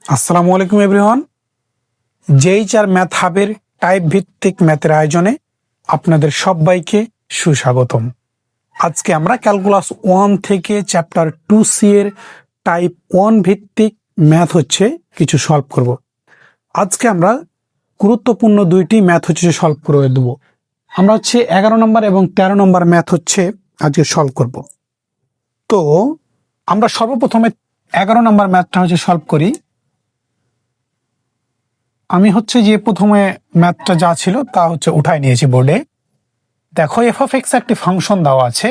আসসালামু আলাইকুম everyone. জেইচআর math হাবের type ভিত্তিক ম্যাথের আয়োজনে আপনাদের সবাইকে সুস্বাগতম। আজকে আমরা ক্যালকুলাস 1 থেকে চ্যাপ্টার 2C এর টাইপ 1 ভিত্তিক ম্যাথ কিছু সলভ করব। আজকে আমরা গুরুত্বপূর্ণ দুইটি ম্যাথ সলভ করে দেব। আমরা 11 নম্বর এবং 13 নম্বর ম্যাথ আজকে সলভ করব। তো আমরা সর্বপ্রথমে 11 নম্বর ম্যাথটা সলভ করি। আমি যে প্রথমে ম্যাথটা যা ছিল তা উঠাই নিয়েছি বোর্ডে। দেখো এফ অফ এক্স একটি ফাংশন দেওয়া আছে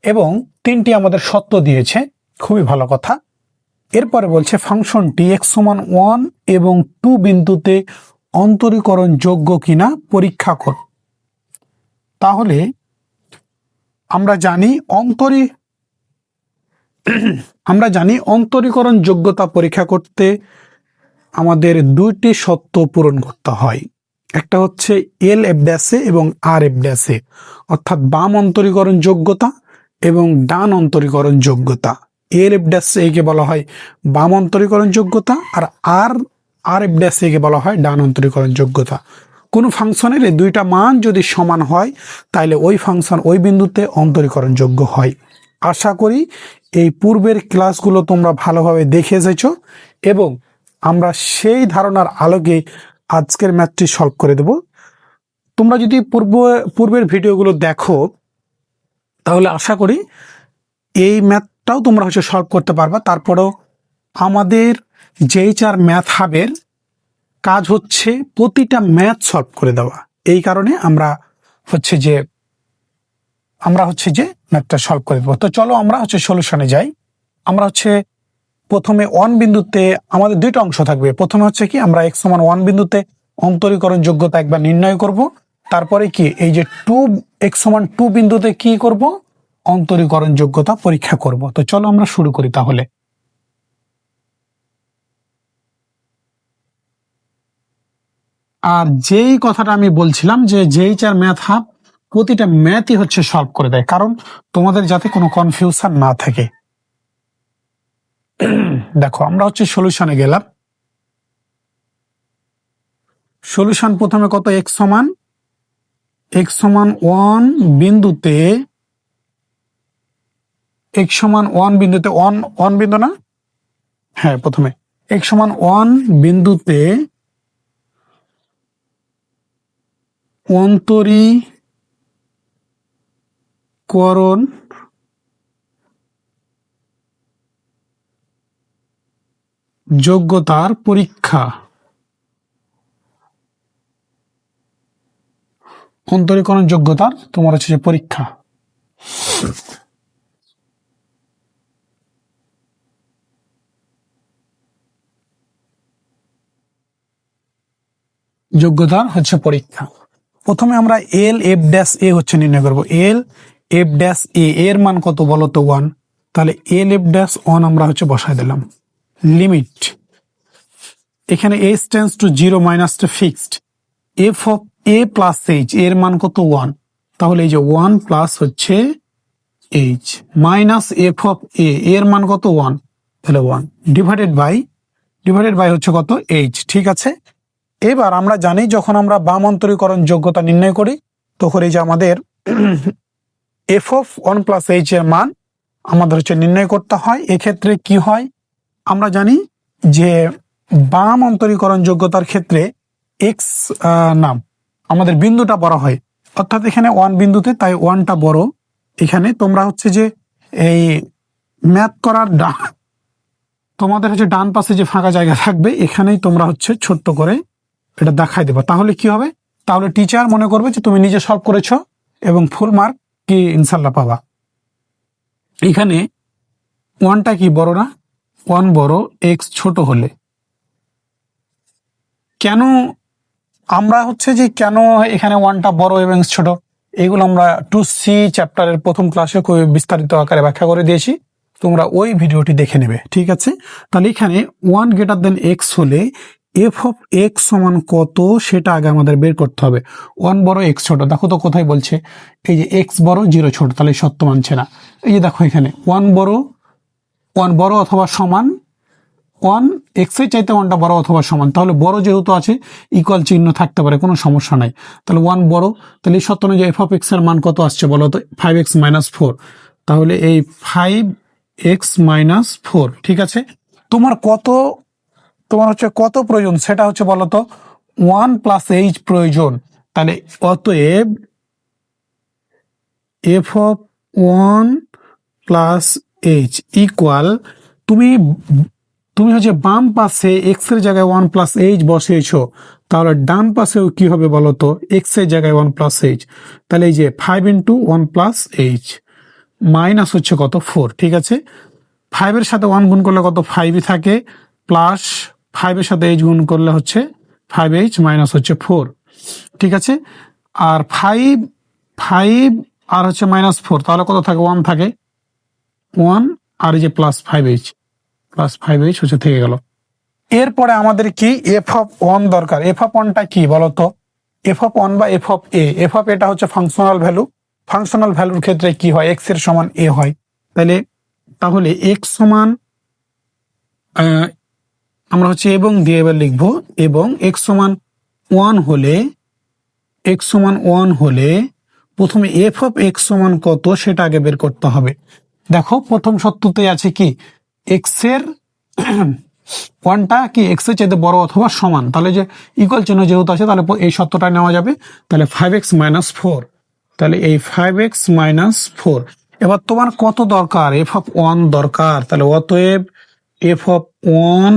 এবং তিনটি আমাদের সত্য দিয়েছে, খুবই ভালো কথা। এরপরে বলছে ফাংশনটি এক্স সমান 1 এবং 2 বিন্দুতে অন্তরীকরণ যোগ্য কিনা পরীক্ষা কর। তাহলে আমরা জানি অন্তরীকরণ যোগ্যতা পরীক্ষা করতে আমাদের দুইটি সত্য পূরণ করতে হয়। একটা এল এফ ড্যাশে এবং আর এফ ড্যাশে, অর্থাৎ বাম অন্তরীকরণ যোগ্যতা এবং ডান অন্তরীকরণ যোগ্যতা। এল এফ ড্যাশে একে বলা হয় বাম অন্তরীকরণ যোগ্যতা, আর আর এফ ড্যাশে একে বলা হয় ডান অন্তরীকরণ যোগ্যতা। কোনো ফাংশনের এই দুইটা মান যদি সমান হয় তাহলে ওই ফাংশন ওই বিন্দুতে অন্তরীকরণ যোগ্য হয়। আশা করি এই পূর্বের ক্লাসগুলো তোমরা ভালোভাবে দেখে এসেছো এবং আমরা সেই ধারণার আলোকে আজকের ম্যাথটি সলভ করে দেব। তোমরা যদি পূর্বের ভিডিওগুলো দেখো তাহলে আশা করি এই ম্যাথটাও তোমরা সলভ করতে পারবা। তারপরেও আমাদের জেইচআর ম্যাথ হাবের কাজ প্রতিটা ম্যাথ সলভ করে দেওয়া। এই কারণে আমরা ম্যাথটা সলভ করে দেবো। তো চলো আমরা সলিউশনে যাই। আমরা প্রথমে 1 বিন্দুতে আমাদের দুইটা অংশ থাকবে। প্রথমে কি আমরা x সমান 1 বিন্দুতে অন্তরীকরণ যোগ্যতা একবার নির্ণয় করব। তারপরে কি এই যে x সমান 2 বিন্দুতে কি করব, অন্তরীকরণ যোগ্যতা পরীক্ষা করব। তো চলো আমরা শুরু করি তাহলে। আর যেই কথাটা আমি বলছিলাম যে জেইচআর ম্যাথ হাব প্রতিটা ম্যাথই সলভ করে দেয়, কারণ তোমাদের যাতে কোনো কনফিউশন না থাকে। দেখো আমরা সলিউশনে গেলাম। সলিউশন প্রথমে কত, x সমান 1 বিন্দুতে x সমান 1 বিন্দুতে 1 বিন্দু না, হ্যাঁ প্রথমে x সমান 1 বিন্দুতে অন্তরীকরণ যোগ্যতার পরীক্ষা। অন্তরীকরণ যোগ্যতার তোমার পরীক্ষা। যোগ্যতার পরীক্ষা। প্রথমে আমরা এল এফ ড্যাশ এ নির্ণয় করব। এল এফ ড্যাশ এ এর মান কত বলো তো 1। তাহলে এল এফ ড্যাশ 1 আমরা বসায় দিলাম। লিমিট এখানে h টেন্ডস টু 0 মাইনাসটা fixed. F of A plus H এর মান কত 1। তাহলে এই যে 1 plus H minus F of A এর মান কত 1, তাহলে 1 ডিভাইডেড বাই কত এইচ। ঠিক আছে, এবার আমরা জানি যখন আমরা বাম অন্তরীকরণ যোগ্যতা নির্ণয় করি তখন এই যে আমাদের এফ অফ 1 প্লাস এইচ এর মান আমাদের নির্ণয় করতে হয়। এক্ষেত্রে কি হয় আমরা জানি যে বাম অন্তরীকরণ যোগ্যতার ক্ষেত্রে এক্স নাম আমাদের বিন্দুটা বড় হয়, অর্থাৎ এখানে 1 বিন্দুতে, তাই 1টা বড়। এখানে তোমরা যে এই ম্যাথ করার তোমাদের ডান পাশে যে ফাঁকা জায়গা থাকবে এখানেই তোমরা ছোট্ট করে এটা দেখাই দেবা। তাহলে কি হবে, তাহলে টিচার মনে করবে যে তুমি নিজে সলভ করেছো এবং ফুল মার্ক কি ইনশাল্লাহ পাবা। এখানে 1টা কি বড় না, 1 বড়, এক্স ছোট হলে কেন আমরা কেন এখানে 1টা বড় এবং ছোট, এগুলো আমরা 2C চ্যাপ্টারের প্রথম ক্লাসে খুব বিস্তারিত আকারে ব্যাখ্যা করে দিয়েছি, তোমরা ওই ভিডিওটি দেখে নেবে। ঠিক আছে, তাহলে এখানে 1 গ্রেটার দেন এক্স হলে এফ অফ এক্স সমান কত সেটা আগে আমাদের বের করতে হবে। 1 বড় এক্স ছোট, দেখো তো কোথায় বলছে এই যে এক্স বড় 0 ছোট, তাহলে সত্য মানছে না। এই যে দেখো এখানে 1 বড় অথবা সমান ওয়ান এক্স এর চাইতে ওয়ানটা বড় অথবা সমান, তাহলে বড় যেহেতু আছে ইকুয়াল চিহ্ন থাকতে পারে, কোনো সমস্যা নাই। তাহলে ওয়ান বড়, তাহলে এই সত্য অনুযায়ী এফ অফ এক্স এর মান কত আসছে বলো তো, 5x - 4। তাহলে এই 5x - 4, ঠিক আছে। তোমার হচ্ছে কত প্রয়োজন সেটা হচ্ছে বলো তো, 1 + h প্রয়োজন। তাহলে অতএব এফ অফ 1 + h ইকুয়াল, তুমি হচ্ছে বাম পাশে এক্স এর জায়গায় 1 + h বসিয়েছো, তাহলে ডান পাশেও কি হবে বলো তো, এক্স এর জায়গায় 1 + h। তাহলে এই যে 5 × 1 + h মাইনাস হচ্ছে কত, 4, ঠিক আছে। 5 এর সাথে 1 গুণ করলে কত, 5ই থাকে, প্লাস 5 এর সাথে h গুণ করলে হচ্ছে 5h মাইনাস হচ্ছে 4, ঠিক আছে। আর 5 আর হচ্ছে -4, তাহলে কত থাকে, 1 থাকে, 1 আর এই যে +5h হচ্ছে থেকে গেল। এরপরে আমাদের কি এফ অফ 1 দরকার। এফ অফ 1টা কি বলতো, এফ অফ 1 বা F of A. F of এটা হচ্ছে ফাংশনাল ভ্যালু, ফাংশনাল ভ্যালুর ক্ষেত্রে কি হয়, এক্স এর সমান এ হয়। তাহলে এক্স সমান আমরা হচ্ছে এবং দিয়ে এবার লিখবো, এবং এক্স সমান 1 হলে প্রথমে এফ অফ এক্স সমান কত সেটা আগে বের করতে হবে। দেখো প্রথম সত্যতে আছে কি, এক্স এর ওয়ানটা কি এক্স এর চাইতে বড় অথবা সমান, তাহলে যে ইকুয়াল চিহ্ন যেহেতু আছে তাহলে এই সত্যটা নেওয়া যাবে। তাহলে 5x - 4, তাহলে এই 5x - 4। এবার তোমার কত দরকার, এফ অফ 1 দরকার। তাহলে অতএব এফ অফ 1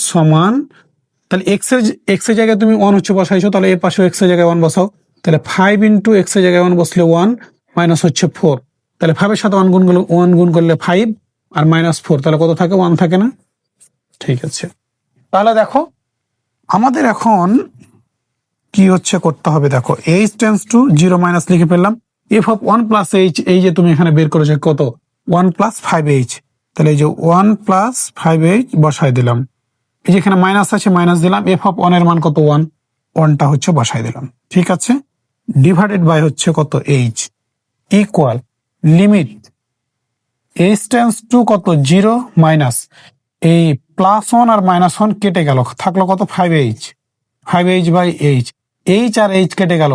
সমান তাহলে এক্স এর জায়গায় তুমি 1 হচ্ছে বসাইছো, তাহলে এর পাশে এক্স এর জায়গায় 1 বসাও। তাহলে 5 × এক্স এর জায়গায় 1 বসলে 1 মাইনাস হচ্ছে 4। তাহলে 5 এর সাথে 1 গুণ করলে 5 আর -4, তাহলে কত থাকে, 1 থাকে না, ঠিক আছে। তাহলে দেখো আমাদের এখন কি হচ্ছে করতে হবে, দেখো h টেন্ডস টু 0 মাইনাস লিখে ফেললাম। এফ অফ 1 + h, এই যে তুমি এখানে বের করেছো কত, 1 + 5h, তাহলে এই যে 1 + 5h বসাই দিলাম। এই যে এখানে মাইনাস আছে, মাইনাস দিলাম। এফ অফ 1 এর মান কত, 1টা হচ্ছে বসাই দিলাম, ঠিক আছে। ডিভাইডেড বাই হচ্ছে কত, h, equal limit h tends to কত, 0 মাইনাস এই +1 আর -1 কেটে গেল, থাকলো কত, 5h বাই h। h আর h কেটে গেল,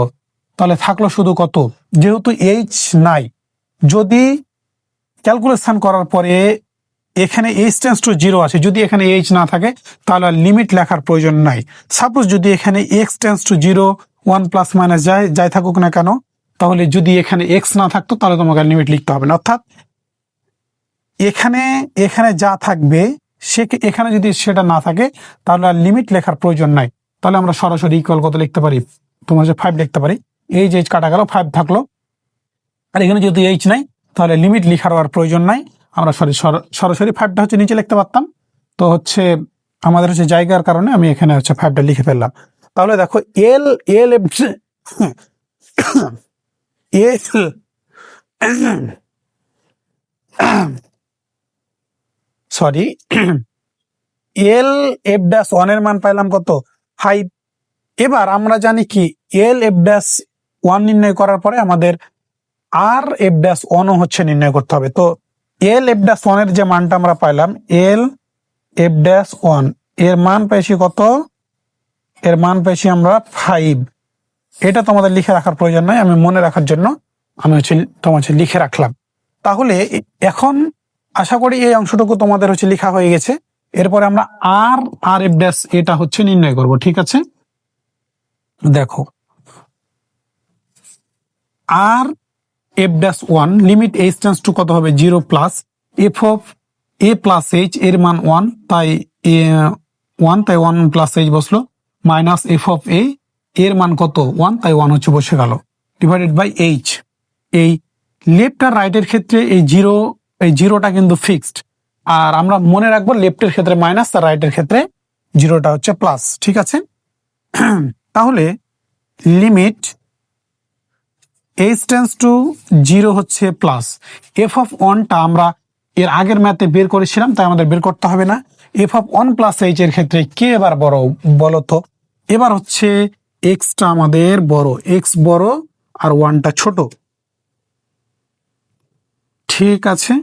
তাহলে থাকলো শুধু কত, যেহেতু h নাই, যদি ক্যালকুলেশন করার পরে এখানে h টেন্ডস টু 0 আছে, যদি এখানে h না থাকে তাহলে লিমিট লেখার প্রয়োজন নাই। সাপোজ যদি এখানে x টেন্ডস টু 0, 1 ± যাই থাকুক না কেন, তাহলে যদি এখানে x না থাকতো তাহলে তোমাকে লিমিট লিখতে হবে না। অর্থাৎ এখানে যা থাকবে এখানে যদি সেটা না থাকে তাহলে আর লিমিট লেখার প্রয়োজন নাই। তাহলে আমরা সরাসরি ইকুয়াল কত লিখতে পারি, তোমার যে 5 লিখতে পারি। এই যে h কাটা গেল, 5 থাকলো, আর এখানে যদি h নাই তাহলে লিমিট লিখার আর প্রয়োজন নাই। আমরা সরাসরি 5টা হচ্ছে নিচে লিখতে পারতাম, তো হচ্ছে আমাদের হচ্ছে জায়গার কারণে আমি এখানে হচ্ছে 5টা লিখে ফেললাম। তাহলে দেখো L L sorry L F dash 1 এর মান পাইলাম কত, 5। এবার আমরা জানি কি এল এফ ড্যাশ 1 নির্ণয় করার পরে আমাদের আর এফ ড্যাশ 1 হচ্ছে নির্ণয় করতে হবে। তো এল এফ ড্যাশ 1 এর যে মানটা আমরা পাইলাম, এল এফ ড্যাশ 1 এর মান পেয়েছি কত, এর মান পেয়েছি আমরা 5। এটা তোমাদের লিখে রাখার প্রয়োজন নাই, আমি মনে রাখার জন্য আমি হচ্ছে তোমার লিখে রাখলাম। তাহলে এখন আশা করি এই অংশটুকু তোমাদের হচ্ছে লেখা হয়ে গেছে। এরপরে আমরা আর এফ ড্যাশ এটা হচ্ছে নির্ণয় করব, ঠিক আছে। দেখো আর F dash 1 limit h tends to কত হবে, 0 plus F of a plus h এর মান 1, তাই 1 প্লাস h বসলো, মাইনাস এফ অফ a এর মান কত, 1, তাই 1 হচ্ছে বসে গেল, ডিভাইডেড বাই h। এই লেফট আর রাইটের ক্ষেত্রে এই জিরোটা কিন্তু ফিক্সড, আর আমরা মনে রাখবো লেফটের ক্ষেত্রে মাইনাস আর রাইটের ক্ষেত্রে জিরোটা হচ্ছে প্লাস, ঠিক আছে। তাহলে লিমিট h টেন্ডস টু 0 হচ্ছে প্লাস এফ অফ 1টা আমরা এর আগের ম্যাথে বের করেছিলাম, তাই আমাদের বের করতে হবে না। এফ অফ 1 প্লাস h এর ক্ষেত্রে কে এবার বড় বলো তো, এবার হচ্ছে এক্সটা আমাদের বড়, এক্স বড় আর 1টা ছোট। ঠিক আছে,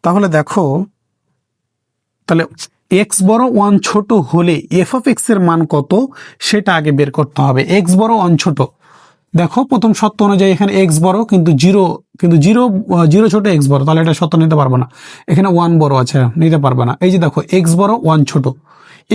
তাহলে দেখো, তাহলে এক্স বড় ওয়ান ছোট হলে এফ অফ এক্স এর মান কত সেটা আগে বের করতে হবে। এক্স বড় ওয়ান ছোট, দেখো প্রথম সত্য অনুযায়ী এখানে এক্স বড় কিন্তু জিরো, জিরো ছোট এক্স বড়, তাহলে এটা সত্য নিতে পারবো না। এখানে ওয়ান বড় আছে, নিতে পারবে না। এই যে দেখো এক্স বড় ওয়ান ছোট,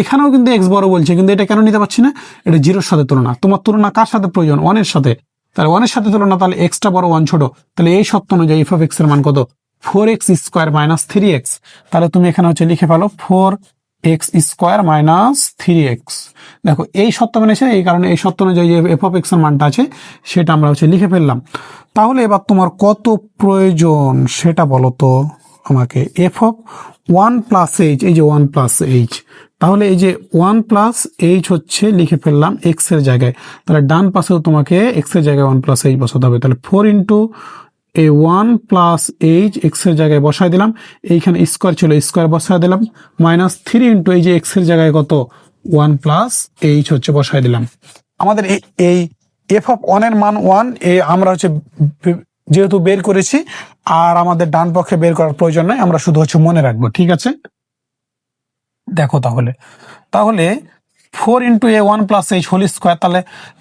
এখানেও কিন্তু এক্স বড় বলছে, কিন্তু এটা কেন নিতে পারছি না? এটা জিরোর সাথে তুলনা। তোমার তুলনা কার সাথে প্রয়োজন? ওয়ানের সাথে। তাহলে ওয়ানের সাথে তুলনা, তাহলে এক্সটা বড় ওয়ান ছোট। তাহলে এই সত্য অনুযায়ী এফ অফ এক্স এর মান কত? 4x² minus 3x। তাহলে তুমি এখানে হচ্ছে লিখে ফেলো 4x² মাইনাস 3x। দেখো এই সত্য মেনেছে, এই কারণে এই সত্য অনুযায়ী যে এফ অফ এক্স এর মানটা আছে সেটা আমরা হচ্ছে লিখে ফেললাম। তাহলে এবার তোমার কত প্রয়োজন সেটা বলো তো আমাকে। এফ অফ 1 প্লাস এইচ, এই যে 1 প্লাস এইচ, তাহলে এই যে 1 প্লাস এইচ হচ্ছে লিখে ফেললাম এক্স এর জায়গায়। তাহলে ডান পাশেও তোমাকে এক্স এর জায়গায় 1 প্লাস এইচ বসাতে হবে। তাহলে 4 ইন্টু এই 1 প্লাস এইচ এক্স এর জায়গায় বসায় দিলাম, এইখানে স্কোয়ার ছিল স্কোয়ার বসায় দিলাম, মাইনাস 3 ইন্টু এই যে এক্স এর জায়গায় কত 1 প্লাস এইচ হচ্ছে বসায় দিলাম। আমাদের এই এফ অফ 1 এর মান 1 আমরা হচ্ছে যেহেতু বের করেছি, আর আমাদের ডান পক্ষে বের করার প্রয়োজন নাই, আমরা শুধু হচ্ছে মনে রাখবো। ঠিক আছে, দেখো তাহলে তাহলে 4 ইন্টু এ 1 প্লাস এইচ হোল স্কোয়ার,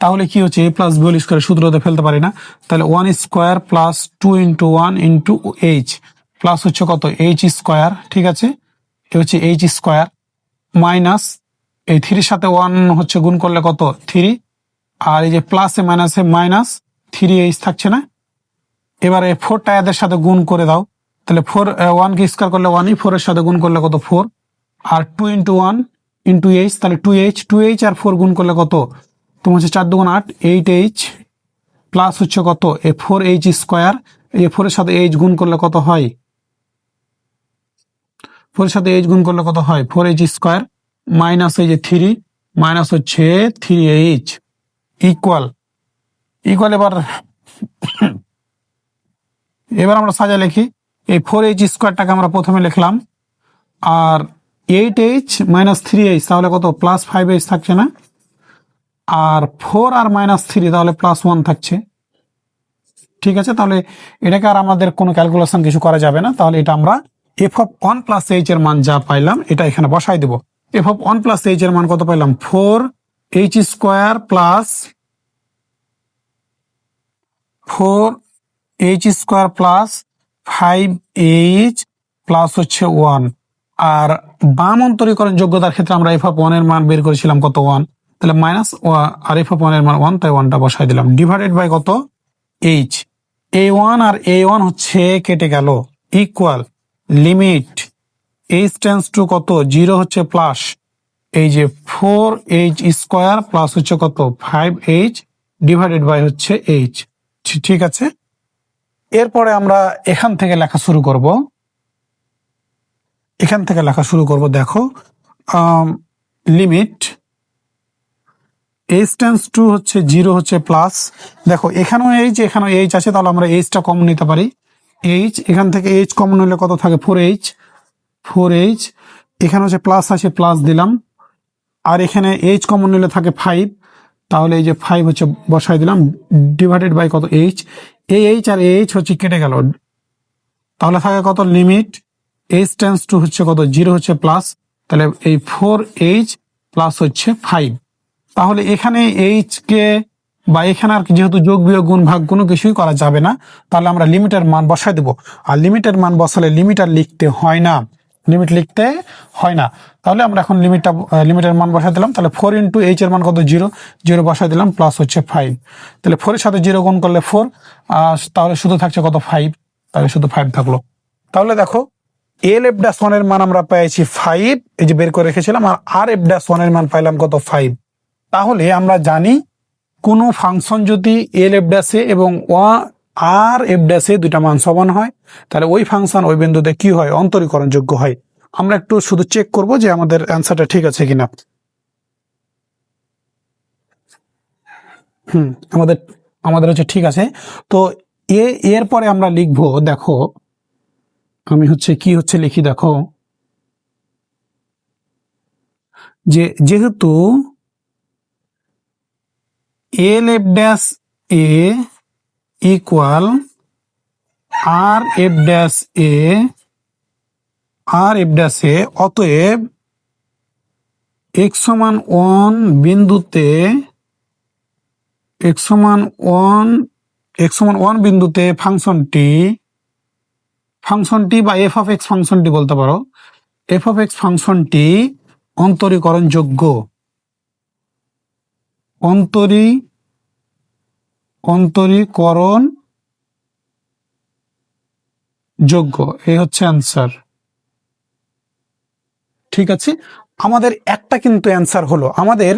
তাহলে কি হচ্ছে? এ প্লাস বি হোল স্কোয়ার সূত্রতে ফেলতে পারি না, তাহলে 1 square plus 2 into 1 into H plus হচ্ছে কত এইচ স্কোয়ার। ঠিক আছে, এ হচ্ছে এইচ স্কোয়ার মাইনাস এই 3 সাথে 1 হচ্ছে গুণ করলে কত 3, আর এই যে প্লাসে মাইনাসে মাইনাস 3h থাকছে না। এবারে 4টা এদের সাথে গুণ করে দাও, তাহলে 4 1 কে স্কোয়ার করলে 1ই, 4 এর সাথে গুণ করলে কত 4, আর 2 ইন্টু 1 ইন্টু এইচ, তাহলে 2h আর 4 গুণ করলে কত তোমার হচ্ছে 4 2 8, 8h প্লাস হচ্ছে কত এ 4h স্কোয়ার, এই 4 এর সাথে এইচ গুণ করলে কত হয়, 4 এর সাথে এইচ গুণ করলে কত হয় 4h স্কোয়ার মাইনাস এই যে 3 মাইনাস হচ্ছে 3h ইকুয়াল এবার আমরা সাজা লিখি। এই 4h স্কোয়ারটাকে আমরা প্রথমে লিখলাম, আর 8h মাইনাস 3h তাহলে কত প্লাস 5h থাকছে না, আর 4 আর মাইনাস 3 তাহলে প্লাস 1 থাকছে। ঠিক আছে, তাহলে এটাকে আর আমাদের কোনো ক্যালকুলেশন কিছু করা যাবে না। তাহলে এটা আমরা এফ অফ 1 প্লাস এইচ এর মান যা পাইলাম এটা এখানে বসাই দেব। এফ অফ 1 প্লাস এইচ এর মান কত পাইলাম? 4h square plus 4h square plus 5h plus হচ্ছে 1। আর বাম অন্তরীকরণ যোগ্যতার ক্ষেত্রে আমরা এফ অফ 1 এর মান বের করেছিলাম কত 1, তাহলে মাইনাস, আর এফ অফ 1 এর মান 1, তাই 1টা বসাই দিলাম, ডিভাইডেড বাই কত এইচ। a1 আর a1 হচ্ছে কেটে গেল, equal limit H tends to কত 0 হচ্ছে প্লাস এই যে 4h স্কোয়ার প্লাস হচ্ছে কত 5h ডিভাইডেড বাই হচ্ছে এইচ। ঠিক আছে, এরপরে আমরা এখান থেকে লেখা শুরু করব। দেখো লিমিট এইচ টেন্স টু হচ্ছে 0 হচ্ছে প্লাস, দেখো এখানেও এইচ আছে, তাহলে আমরা এইচটা কমন নিতে পারি। এইচ এখান থেকে এইচ কমন হলে কত থাকে 4h, এখানে হচ্ছে প্লাস আছে প্লাস দিলাম, আর এখানে এইচ কমন নিলে থাকে 5, তাহলে এই যে 5 হচ্ছে বসাই দিলাম, ডিভাইডেড বাই কত এইচ। এই এইচ আর এইচ হচ্ছে কেটে গেল, তাহলে থাকে কত লিমিট এইচ টেন্স টু হচ্ছে কত 0 হচ্ছে প্লাস, তাহলে এই 4h প্লাস হচ্ছে 5। তাহলে এখানে এইচ কে বা এখানে আর যেহেতু যোগ বিয়োগ গুণ ভাগ কোনো কিছুই করা যাবে না, তাহলে আমরা লিমিটের মান বসাই দেব। আর লিমিটের মান বসালে লিমিট লিখতে হয় না। তাহলে আমরা এখন লিমিটের মান বসাই দিলাম, তাহলে 4 ইন্টু এইচ এর মান কত 0 বসাই দিলাম প্লাস হচ্ছে 5, তাহলে 4 এর সাথে 0 গুণ করলে 4, তাহলে শুধু থাকছে কত 5, তাহলে শুধু 5 থাকলো। তাহলে দেখো এল এফ ড্যাশ 1 এর মান আমরা পেয়েছি 5, এই যে বের করে রেখেছিলাম, আর এফ ড্যাশ 1 এর মান পাইলাম কত 5। তাহলে আমরা জানি কোনো ফাংশন যদি এল এফ ড্যাশে এবং আর এফ ড্যাশে দুইটা মান সমান হয়, তাহলে ওই ফাংশন ওই বিন্দুতে কি হয় অন্তরীকরণযোগ্য হয়। আমরা একটু শুধু চেক করব যে আমাদের অ্যান্সারটা ঠিক আছে কিনা। আমাদের হচ্ছে ঠিক আছে। তো এরপরে আমরা লিখবো, দেখো আমি লিখি, দেখো যেহেতু L F dash A equal R F dash A, আর এফ ড্যাশ এ, অতএব x সমান 1 বিন্দুতে, x সমান 1 বিন্দুতে ফাংশনটি বা এফ অফ এক্স ফাংশনটি বলতে পারো, এফ অফ এক্স ফাংশনটি অন্তরীকরণযোগ্য, অন্তরীকরণ যোগ্য, এই হচ্ছে অ্যান্সার। ঠিক আছে, আমাদের একটা কিন্তু অ্যান্সার হলো, আমাদের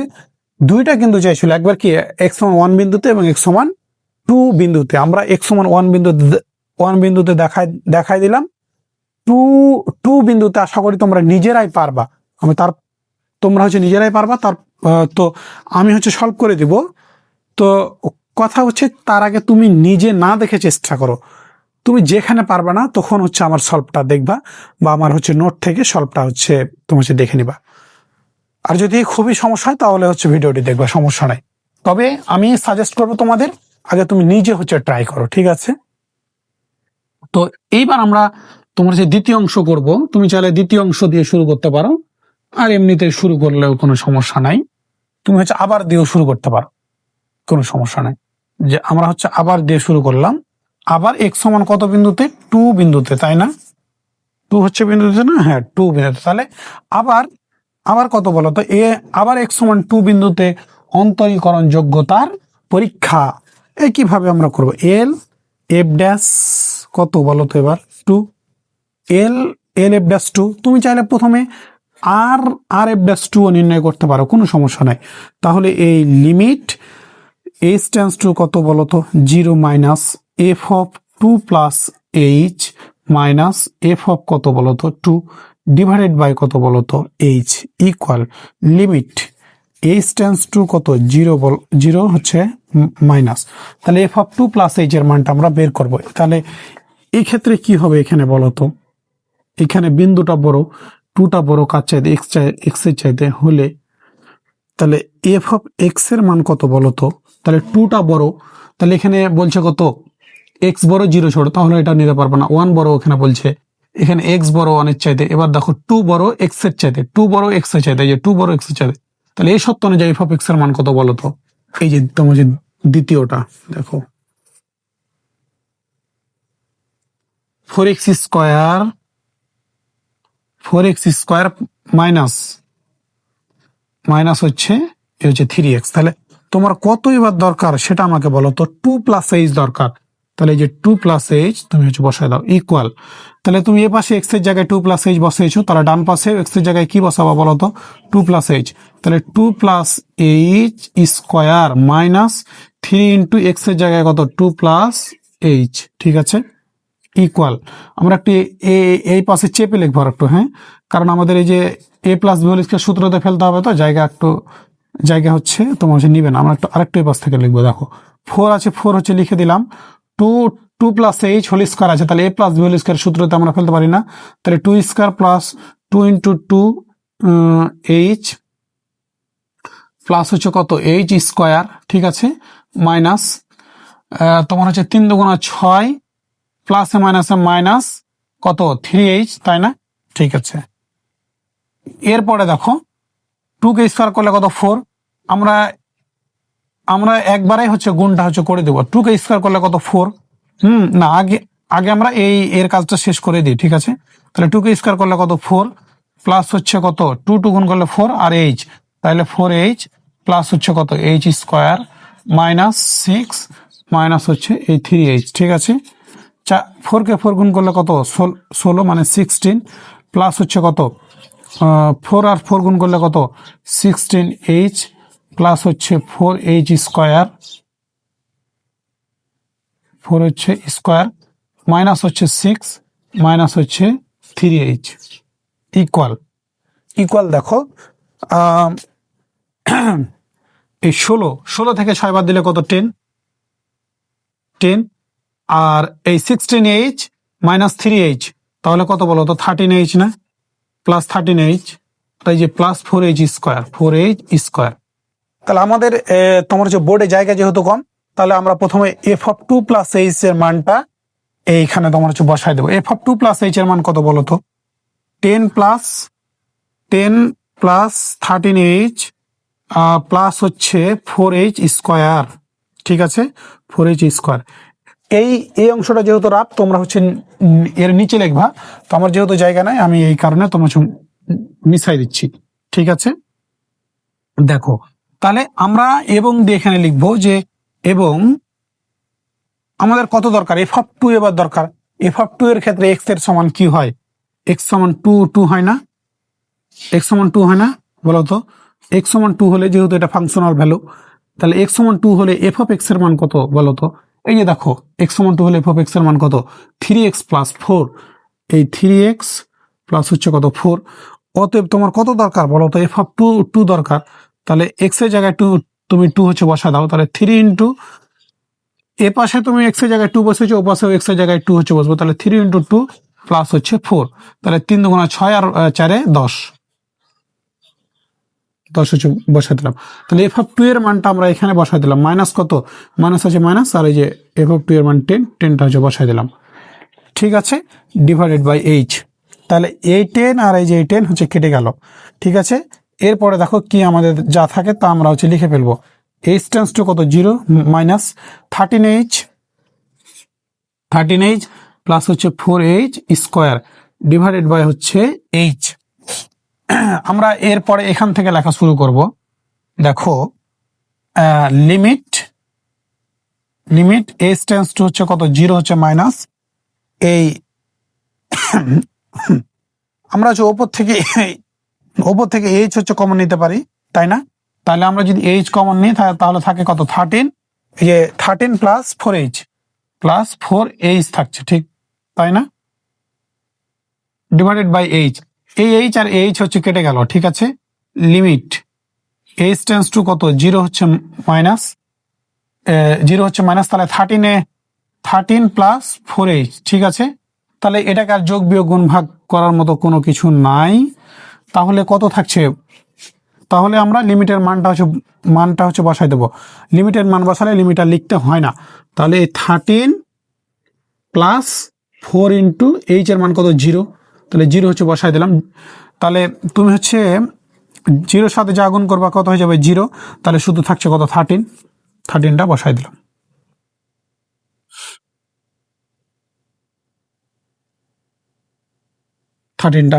দুইটা কিন্তু চাইছিল, একবার কি এক্স সমান 1 বিন্দুতে এবং এক্স সমান 2 বিন্দুতে। আমরা এক্স সমান 1 বিন্দুতে দেখাই দিলাম, 2 বিন্দুতে আশা করি তোমরা নিজেরাই পারবা, তোমরা হচ্ছে নিজেরাই পারবা। তো আমি হচ্ছে সলভ করে দিব। তো কথা হচ্ছে তার আগে তুমি নিজে না দেখে চেষ্টা করো, তুমি যেখানে পারবা না তখন হচ্ছে আমার সলভটা দেখবা, বা আমার হচ্ছে নোট থেকে সলভটা হচ্ছে তুমি হচ্ছে দেখে নিবা। আর যদি খুবই সমস্যা হয় তাহলে হচ্ছে ভিডিওটি দেখবা, সমস্যা নাই। তবে আমি সাজেস্ট করবো তোমাদের আগে তুমি নিজে হচ্ছে ট্রাই করো, ঠিক আছে? তো এইবার আমরা তোমার যে দ্বিতীয় অংশ করব, তুমি চাইলে দ্বিতীয় অংশ দিয়ে শুরু করতে পারো, আর এমনিতে শুরু করলেও কোনো সমস্যা নাই। তুমি হচ্ছে আবার দিয়েও শুরু করতে পারো, কোনো সমস্যা নাই। যে আমরা হচ্ছে আবার দিয়ে শুরু করলাম, আবার এক্স সমান কত বিন্দুতে? 2 বিন্দুতে, তাই না? 2 হচ্ছে বিন্দুতে না? হ্যাঁ, 2 বিন্দুতে। তাহলে আবার কত বলো তো? আবার এক্স সমান 2 বিন্দুতে অন্তরীকরণ যোগ্যতার পরীক্ষা। কিভাবে আমরা করব? এল এফ ড্যাশ কত বলো তো এবার? 2। এল এফ ড্যাশ 2। তুমি চাইলে প্রথমে আর এফ ড্যাশ 2 নির্ণয় করতে পারো, কোনো সমস্যা নাই। তাহলে এই লিমিট এইচ টেন্স টু কত বলো তো? 0 minus F of 2 plus H minus F of কত বলো তো? 2 ডিভাইডেড বাই কত বলো তো? H equal limit H tends to কত? 0 হচ্ছে মাইনাস, তাহলে এফ অফ 2 প্লাস এইচ এর মানটা আমরা বের করবো। তাহলে এই ক্ষেত্রে কি হবে এখানে বলো তো? এখানে বিন্দুটা বড়, 2টা বড়, কার চাইতে? এক্স এর চাইতে হলে, তাহলে এফ অফ এক্স এর মান কত বলো তো? তাহলে 2টা বড়, তাহলে এখানে বলছে কত? এক্স বড় 0 ছোট, তাহলে এটা নিতে পারবো না। 1 বড় ওখানে বলছে, এখানে এক্স বড় 1 এর চাইতে। এবার দেখো 2 বড় এক্স এর চাইতে, 2 বড় এক্স এর চাইতে, যে 2 বড় এক্স এর চাইতে। তাহলে এই সত্য অনুযায়ী এফ অফ এক্স এর মান কত বলো তো? এই যে তোমার যে দ্বিতীয়টা দেখো, 4x স্কোয়ার মাইনাস হচ্ছে 3x। তাহলে তোমার কত এবার দরকার সেটা আমাকে বলো তো? 2 প্লাস এইচ দরকার। তাহলে এই যে 2 প্লাস এইচ তুমি হচ্ছে বসায় দাও ইকুয়াল। তাহলে তুমি এ পাশে এক্স এর জায়গায় 2 প্লাস এইচ বসিয়েছো, তাহলে ডান পাশে এক্স এর জায়গায় কি বসাবো বলো তো? 2 প্লাস এইচ। তাহলে 2 plus H square minus 3 into x এর জায়গায় কত? 2 প্লাস এইচ, ঠিক আছে, ইকুয়াল। আমরা একটু এই পাশে চেপে লিখবো আর একটু, হ্যাঁ, কারণ আমাদের এই যে এ প্লাস বি হোল স্কয়ার সূত্রতে ফেলতে হবে, তো জায়গা হচ্ছে তোমার হচ্ছে নিবে না। আমরা আরেকটু এই পাশ থেকে লিখবো। দেখো 4 আছে, 4 হচ্ছে লিখে দিলাম। 2 প্লাস এইচ হোল স্কয়ার আছে, তাহলে এ প্লাস বি হোল স্কয়ার সূত্রতে আমরা ফেলতে পারি না। তাহলে 2 square plus 2 into 2 H plus হচ্ছে কত? এইচ স্কয়ার, ঠিক আছে, মাইনাস তোমার হচ্ছে 3 দুগুণা 6 প্লাসে মাইনাসে মাইনাস কত? 3h, তাই না? ঠিক আছে। এরপরে দেখো 2 কে স্কয়ার করলে কত? 4। আমরা একবারে হচ্ছে গুণটা হচ্ছে করে দেবো। 2 কে স্কয়ার করলে কত? 4। না, আগে আমরা এর কাজটা শেষ করে দিই, ঠিক আছে। তাহলে 2 কে স্কয়ার করলে কত? 4 প্লাস হচ্ছে কত? 2 গুণ করলে 4 আর h, তাহলে 4h প্লাস হচ্ছে কত? h স্কয়ার মাইনাস 6 মাইনাস হচ্ছে এই 3h, ঠিক আছে। 4 কে 4 গুণ করলে কত? 16 মানে 16 প্লাস হচ্ছে কত? 4 আর 4 গুণ করলে কত? 16h প্লাস হচ্ছে 4h স্কয়ার, 4 হচ্ছে স্কয়ার মাইনাস হচ্ছে 6 মাইনাস হচ্ছে 3h ইকুয়াল। দেখো এই 16 থেকে 6 বাদ দিলে কত? 10 আর এই 16h মাইনাস 3h, তাহলে কত বলো তো? 13h না? প্লাস 13h, তাই যে প্লাস 4h স্কয়ার। তাহলে আমাদের তোমার যে বোর্ডে জায়গা যেহেতু কম, তাহলে আমরা প্রথমে এফ অফ 2 প্লাস এইচ এর মানটা এইখানে তোমার হচ্ছে বসাই দেবো। F of two plus H এর মান কত বলো তো? 10 প্লাস 13h প্লাস হচ্ছে 4h²। ঠিক আছে, 4h²। এই এই অংশটা যেহেতু রাফ, তোমরা হচ্ছে এর নিচে লিখবা। তো আমার যেহেতু জায়গা নাই, আমি এই কারণে তোমার মিশাই দিচ্ছি। ঠিক আছে, দেখো তাহলে আমরা এবং দিয়ে এখানে লিখবো যে এবং আমাদের কত দরকার? এফ অফ টু এবার দরকার। এফ অফ টু এর ক্ষেত্রে এক্স এর সমান কি হয়? এক্স সমান টু হয় না? এক্স সমান 2 হয় না বলতো? এক্স সমান 2 হলে, যেহেতু এটা ফাংশনাল ভ্যালু, তাহলে এক্স সমান 2 হলে এফ অফ এক্স এর মান কত বলতো? এই যে দেখো, এক্স সমান 2 হলে এফ অফ এক্স এর মান কত? 3x+4। এই 3x প্লাস হচ্ছে কত? 4। অতএব তোমার কত দরকার বলতো? এফ অফ টু দরকার। তাহলে এক্স এর জায়গায় তুমি 2 হচ্ছে বসা দাও। তাহলে 3 ইন্টু, এ পাশে তুমি এক্স এর জায়গায় 2 বসেছো, ও পাশে এক্স এর জায়গায় 2 হচ্ছে বসবো। তাহলে 3 ইন্টু 2 প্লাস হচ্ছে 4। তাহলে 3 দুগুণা 6 আর 4 10 হচ্ছে বসাই দিলাম। তাহলে এফ অফ টু এর মানটা আমরা এখানে বসাই দিলাম। মাইনাস কত? মাইনাস আছে মাইনাস, আর এই যে এফ অফ টু এর মান 10টা হচ্ছে বসাই দিলাম। ঠিক আছে, ডিভাইডেড বাই এইচ। তাহলে এই 10 আর এই যে 10 হচ্ছে কেটে গেল। ঠিক আছে, এরপরে দেখো কি আমাদের যা থাকে তা আমরা হচ্ছে লিখে ফেলবো। এইচ টেন্স টু কত? 0 মাইনাস 13h প্লাস হচ্ছে 4h² ডিভাইডেড বাই হচ্ছে এইচ। আমরা এরপরে এখান থেকে লেখা শুরু করব। দেখো, লিমিট এইচ টেন্স টু হচ্ছে কত? 0 হচ্ছে মাইনাস এই আমরা হচ্ছে ওপর থেকে এইচ হচ্ছে কমন নিতে পারি, তাই না? তাহলে আমরা যদি এইচ কমন নিই তাহলে থাকে কত? 13। এই যে 13 প্লাস 4h থাকছে, ঠিক তাই না? Divided by H. এই এইচ আর এইচ হচ্ছে কেটে গেল। ঠিক আছে, লিমিট এইচ টেন্স টু কত? 0 হচ্ছে মাইনাস, 0 হচ্ছে মাইনাস। তাহলে 13 প্লাস 4h। ঠিক আছে, তাহলে এটাকে আর যোগ বিয়োগ গুণ ভাগ করার মতো কোনো কিছু নাই। তাহলে কত থাকছে? তাহলে আমরা লিমিটের মানটা হচ্ছে বসাই দেবো। লিমিটের মান বসালে লিমিট আর লিখতে হয় না। তাহলে 13 প্লাস 4 ইন্টু এইচ এর মান কত? 0। তাহলে 0 হচ্ছে বসাই দিলাম। তাহলে তুমি হচ্ছে 0 সাথে যা গুণ করবা কত হয়ে যাবে? 0। তাহলে শুধু থাকছে কত? 13টা বসাই দিলাম।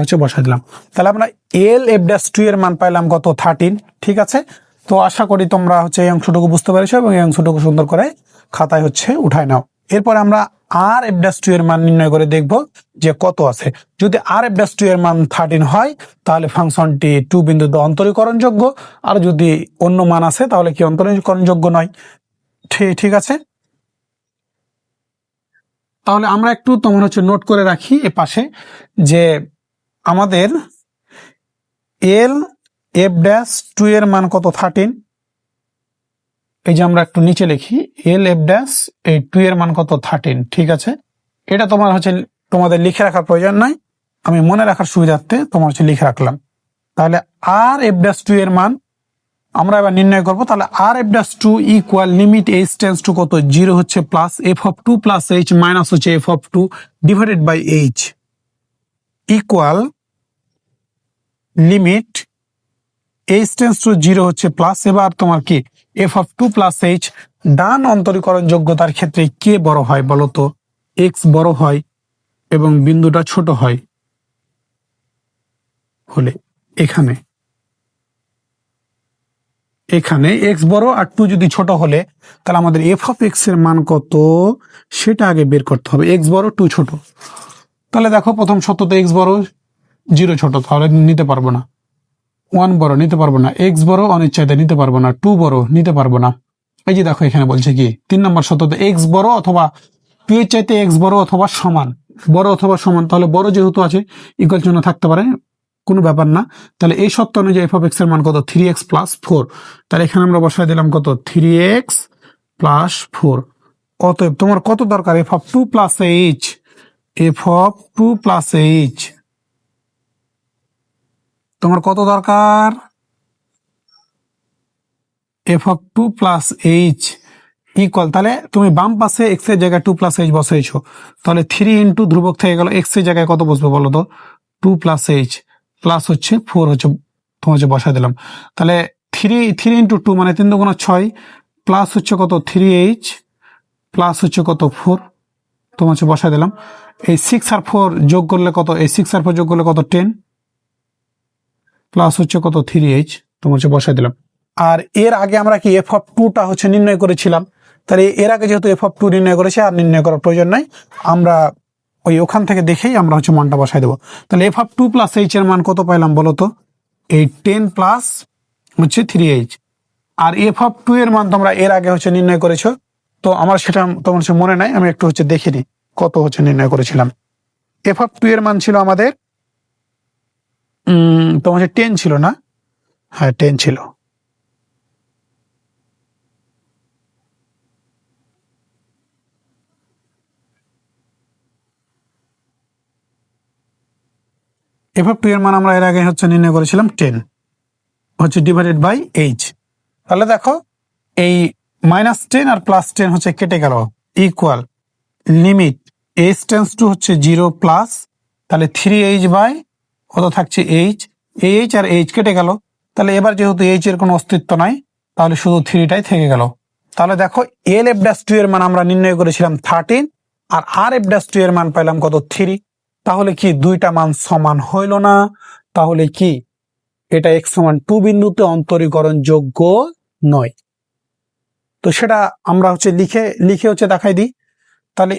হচ্ছে বসাই দিলাম। তাহলে আমরা এল এফ ড্যাশ টু এর মান পাইলাম কত? 13। ঠিক আছে, তো আশা করি তোমরা হচ্ছে এই অংশটুকু বুঝতে পেরেছো এবং এই অংশটুকু সুন্দর করে খাতায় হচ্ছে উঠায় নাও। এরপরে আমরা আর এফ ড্যাশ টু এর মান নির্ণয় করে দেখব যে কত আছে। যদি আর এফ ড্যাশ টু এর মান 13 হয় তাহলে ফাংশনটি 2 বিন্দুতে অন্তরীকরণযোগ্য, আর যদি অন্য মান আছে তাহলে কি অন্তরীকরণযোগ্য নয়। ঠিক আছে, তাহলে আমরা একটু তোমার হচ্ছে নোট করে রাখি এ পাশে যে আমাদের এল এফ ড্যাশ টু এর মান কত? 13। এই যে আমরা একটু নিচে লিখি, এল এফ ড্যাশ এই 2 এর মান কত? 13। ঠিক আছে, এটা তোমার হচ্ছে তোমাদের লিখে রাখার প্রয়োজন নাই, আমি মনে রাখার সুবিধার্থে তোমার হচ্ছে লিখে রাখলাম। তাহলে আর এফ ড্যাশ টু এর মান আমরা এবার নির্ণয় করব। তাহলে আর F dash two equal limit H tends to কত? 0 হচ্ছে plus F of 2 plus H minus হচ্ছে F of 2 divided by H equal limit H tends to 0 হচ্ছে প্লাস, এবার তোমার কি এফ অফ 2 প্লাস এইচ। ডান অন্তরীকরণ যোগ্যতার ক্ষেত্রে কে বড় হয় বলতো? এক্স বড় হয় এবং বিন্দুটা ছোট হয় হলে এখানে এক্স বড় আর 2 যদি ছোট হলে, তাহলে আমাদের এফ অফ এক্স এর মান কত সেটা আগে বের করতে হবে। এক্স বড় 2 ছোট, তাহলে দেখো প্রথম শর্ততে এক্স বড় 0 ছোট, তাহলে নিতে পারবো না। 1 বড় নিতে পারবো না, এক্স বড় অনিচ্ছাতে নিতে পারবো না, 2 বড় নিতে পারবো না। এই যে দেখো এখানে বলছে কি 3 নম্বর শর্ততে এক্স বড় অথবা 2 এর চাইতে এক্স বড় অথবা সমান, বড় অথবা সমান। তাহলে বড় যেহেতু আছে ইকুয়াল চিহ্ন থাকতে পারে, কোনো ব্যাপার না। তাহলে এই শর্ত অনুযায়ী এফ অফ এক্স এর মান কত? 3x plus 4। তাহলে এখানে আমরা বসাই দিলাম কত? 3x plus 4। অতএব তোমার কত দরকার? F of 2 plus H, F of 2 plus H তোমার কত দরকার? F of 2 plus H equal, তাহলে তুমি বাম পাশে এক্স এর জায়গায় 2 + h বসাইছো, তাহলে 3 ইন্টু ধ্রুবক থেকে গেল, এক্স এর জায়গায় কত বসবে বলো তো, 2 + h প্লাস হচ্ছে 4 হচ্ছে, তোমার হচ্ছে বসাই দিলাম। তাহলে 3 ইন্টু 2 মানে 3 × 6 প্লাস হচ্ছে কত 3h প্লাস হচ্ছে কত 4, তোমার হচ্ছে বসাই দিলাম। এই 6 আর 4 যোগ করলে কত, এই 6 আর 4 যোগ করলে কত 10 প্লাস হচ্ছে কত 3h, তোমার হচ্ছে বসাই দিলাম। আর এর আগে আমরা কি f(2) হচ্ছে নির্ণয় করেছিলাম, তাহলে এর আগে যেহেতু f(2) নির্ণয় করেছে আর নির্ণয় করার প্রয়োজন নাই, আমরা ওখান থেকে দেখেই আমরা হচ্ছে মানটা বসাই দেবো। তাহলে f(2 + h) এর মান কত পাইলাম বলো তো, এই 10 প্লাস হচ্ছে 3h। আর f(2) এর মান তোমরা এর আগে হচ্ছে নির্ণয় করেছো, তো আমার সেটা তোমার হচ্ছে মনে নাই, আমি একটু হচ্ছে দেখে নিই কত হচ্ছে নির্ণয় করেছিলাম। f(2) এর মান ছিল আমাদের তোমার হচ্ছে 10 ছিল না, হ্যাঁ 10 ছিল। f(2) এর মান আমরা এর আগে হচ্ছে নির্ণয় করেছিলাম 10 হচ্ছে ডিভাইডেড বাই h। তাহলে দেখো এই -10 আর +10 হচ্ছে কেটে গেল, equal limit h tends two হচ্ছে 0 প্লাস, তাহলে 3h বাই কত থাকছে h, এই h আর h কেটে গেল, তাহলে এবার যেহেতু h এর কোনো অস্তিত্ব নাই, তাহলে শুধু 3টাই থেকে গেল। তাহলে দেখো LF'2 এর মান আমরা নির্ণয় করেছিলাম 13 আর RF'2 এর মান পাইলাম কত 3, তাহলে কি দুইটা মান সমান হইল না? তাহলে কি এটা x=2 বিন্দুতে অন্তরীকরণ যোগ্য নয়। তো সেটা আমরা হচ্ছে লিখে হচ্ছে দেখাই দিই। তাহলে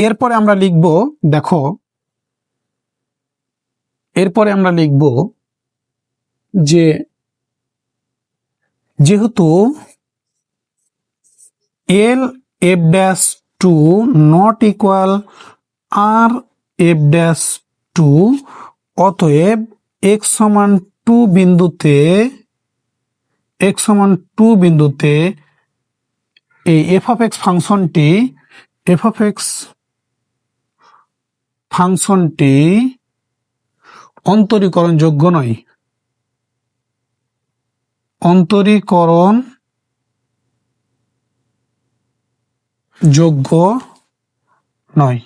এরপরে আমরা লিখব, দেখো এরপরে আমরা লিখব যে যেহেতু LF'2 নট ইকুয়াল RF'2, অতএব x=2 বিন্দুতে এই f(x) ফাংশনটি অন্তরীকরণ যোগ্য নয়, অন্তরীকরণ যোগ্য নয়।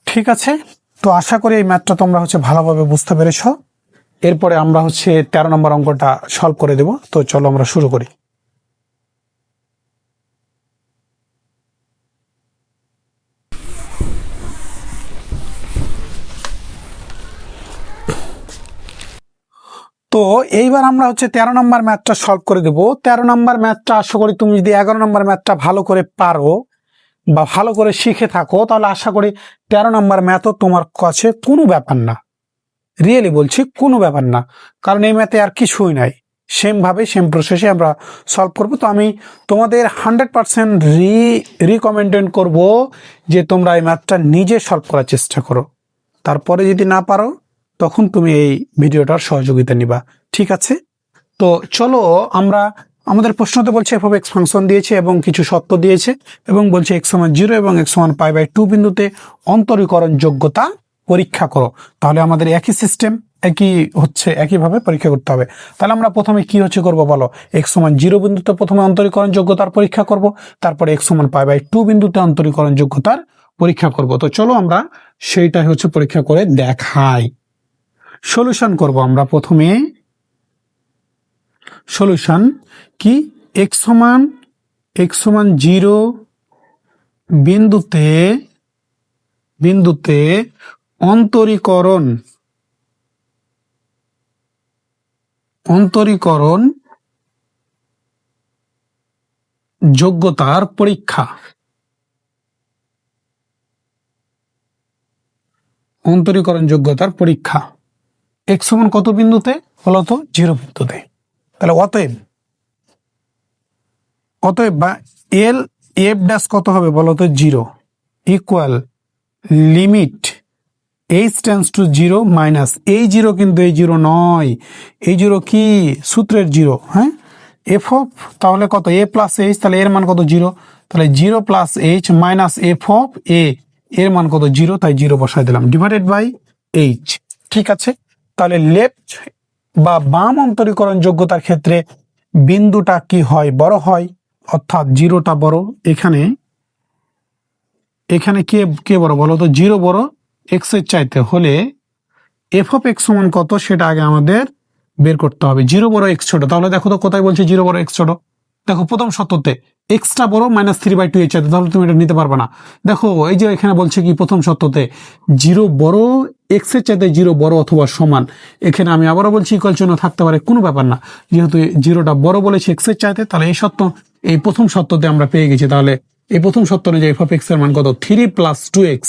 ঠিক আছে, তো আশা করি এই ম্যাথটা তোমরা হচ্ছে ভালোভাবে বুঝতে পেরেছো। এরপরে আমরা হচ্ছে 13 নম্বর অঙ্কটা সলভ করে দেব। তো চলো আমরা শুরু করি। তো এইবার আমরা হচ্ছে 13 নম্বর ম্যাথটা সলভ করে দেব। 13 নম্বর ম্যাথটা আশা করি তুমি যদি 11 নম্বর ম্যাথটা ভালো করে পারো বা ভালো করে শিখে থাকো, তাহলে আশা করি 13 নম্বর ম্যাথও তোমার কাছে কোনো ব্যাপার না, রিয়েলি বলছি কোনো ব্যাপার না, কারণ এই ম্যাথে আর কিছুই নাই, সেম প্রসেসে আমরা সলভ করব। তো আমি তোমাদের 100% রিকমেন্ডেড করব যে তোমরা এই ম্যাথটা নিজে সলভ করার চেষ্টা করো, তারপরে যদি না পারো তখন তুমি এই ভিডিওটার সহযোগিতা নিবা। ঠিক আছে, তো চলো আমরা আমাদের প্রশ্নতে বলছে f(x) ফাংশন দিয়েছে এবং কিছু শর্ত দিয়েছে এবং বলছে x=0 এবং x=π/2 বিন্দুতে অন্তরীকরণ যোগ্যতা পরীক্ষা করো। তাহলে আমাদের একই সিস্টেম একইভাবে পরীক্ষা করতে হবে। তাহলে আমরা প্রথমে কি হচ্ছে করব বলো, x=0 বিন্দুতে প্রথমে অন্তরীকরণ যোগ্যতার পরীক্ষা করব, তারপরে x=π/2 বিন্দুতে অন্তরীকরণ যোগ্যতার পরীক্ষা করব। তো চলো আমরা সেইটাই হচ্ছে পরীক্ষা করে দেখাই। সলিউশন করব আমরা প্রথমে। সলিউশন কি, x=0 বিন্দুতে অন্তরীকরণ যোগ্যতার পরীক্ষা। অন্তরীকরণ যোগ্যতার পরীক্ষা x সমান কত বিন্দুতে বলতো, 0 বিন্দুতে। তাহলে অতএব বা LF' কত হবে বলতো, 0 equal limit h tends to 0 minus এই 0, কিন্তু এই 0 নয়, এই 0 কি সূত্রের 0, হ্যাঁ তাহলে কত a প্লাস h, তাহলে এর মান কত 0, তাহলে 0 প্লাস h মাইনাস f(a) এর মান কত 0, তাই 0 বসাই দিলাম ডিভাইডেড বাই h। ঠিক আছে, তাহলে বা বাম অন্তরীকরণ যোগ্যতার ক্ষেত্রে বিন্দুটা কি হয়, বড় হয়, অর্থাৎ জিরোটা বড়। এখানে এখানে কে কে বড় বলো তো? জিরো বড় এক্স এর চাইতে হলে এফ অফ এক্স সমান কত সেটা আগে আমাদের বের করতে হবে। জিরো বড় এক্স ছোট, তাহলে দেখো তো কোথায় বলছে জিরো বড় এক্স ছোট। দেখো প্রথম শর্ততে এক্সটা বড় -3/2 এর চাইতে, তাহলে তুমি এটা নিতে পারবে না। দেখো এই যে এখানে বলছে কি প্রথম শর্ততে জিরো বড় এক্স এর চাইতে জিরো বড় অথবা সমান। এখানে আমি আবারও বলছি ইকুয়াল চিহ্ন থাকতে পারে, কোনো ব্যাপার না, যেহেতু জিরোটা বড় বলেছে এক্স এর চাইতে, তাহলে এই শর্ত এই প্রথম শর্ততে আমরা পেয়ে গেছি। তাহলে এই প্রথম শর্ত অনুযায়ী এফ অফ এক্স এর মান কত? 3 + 2x।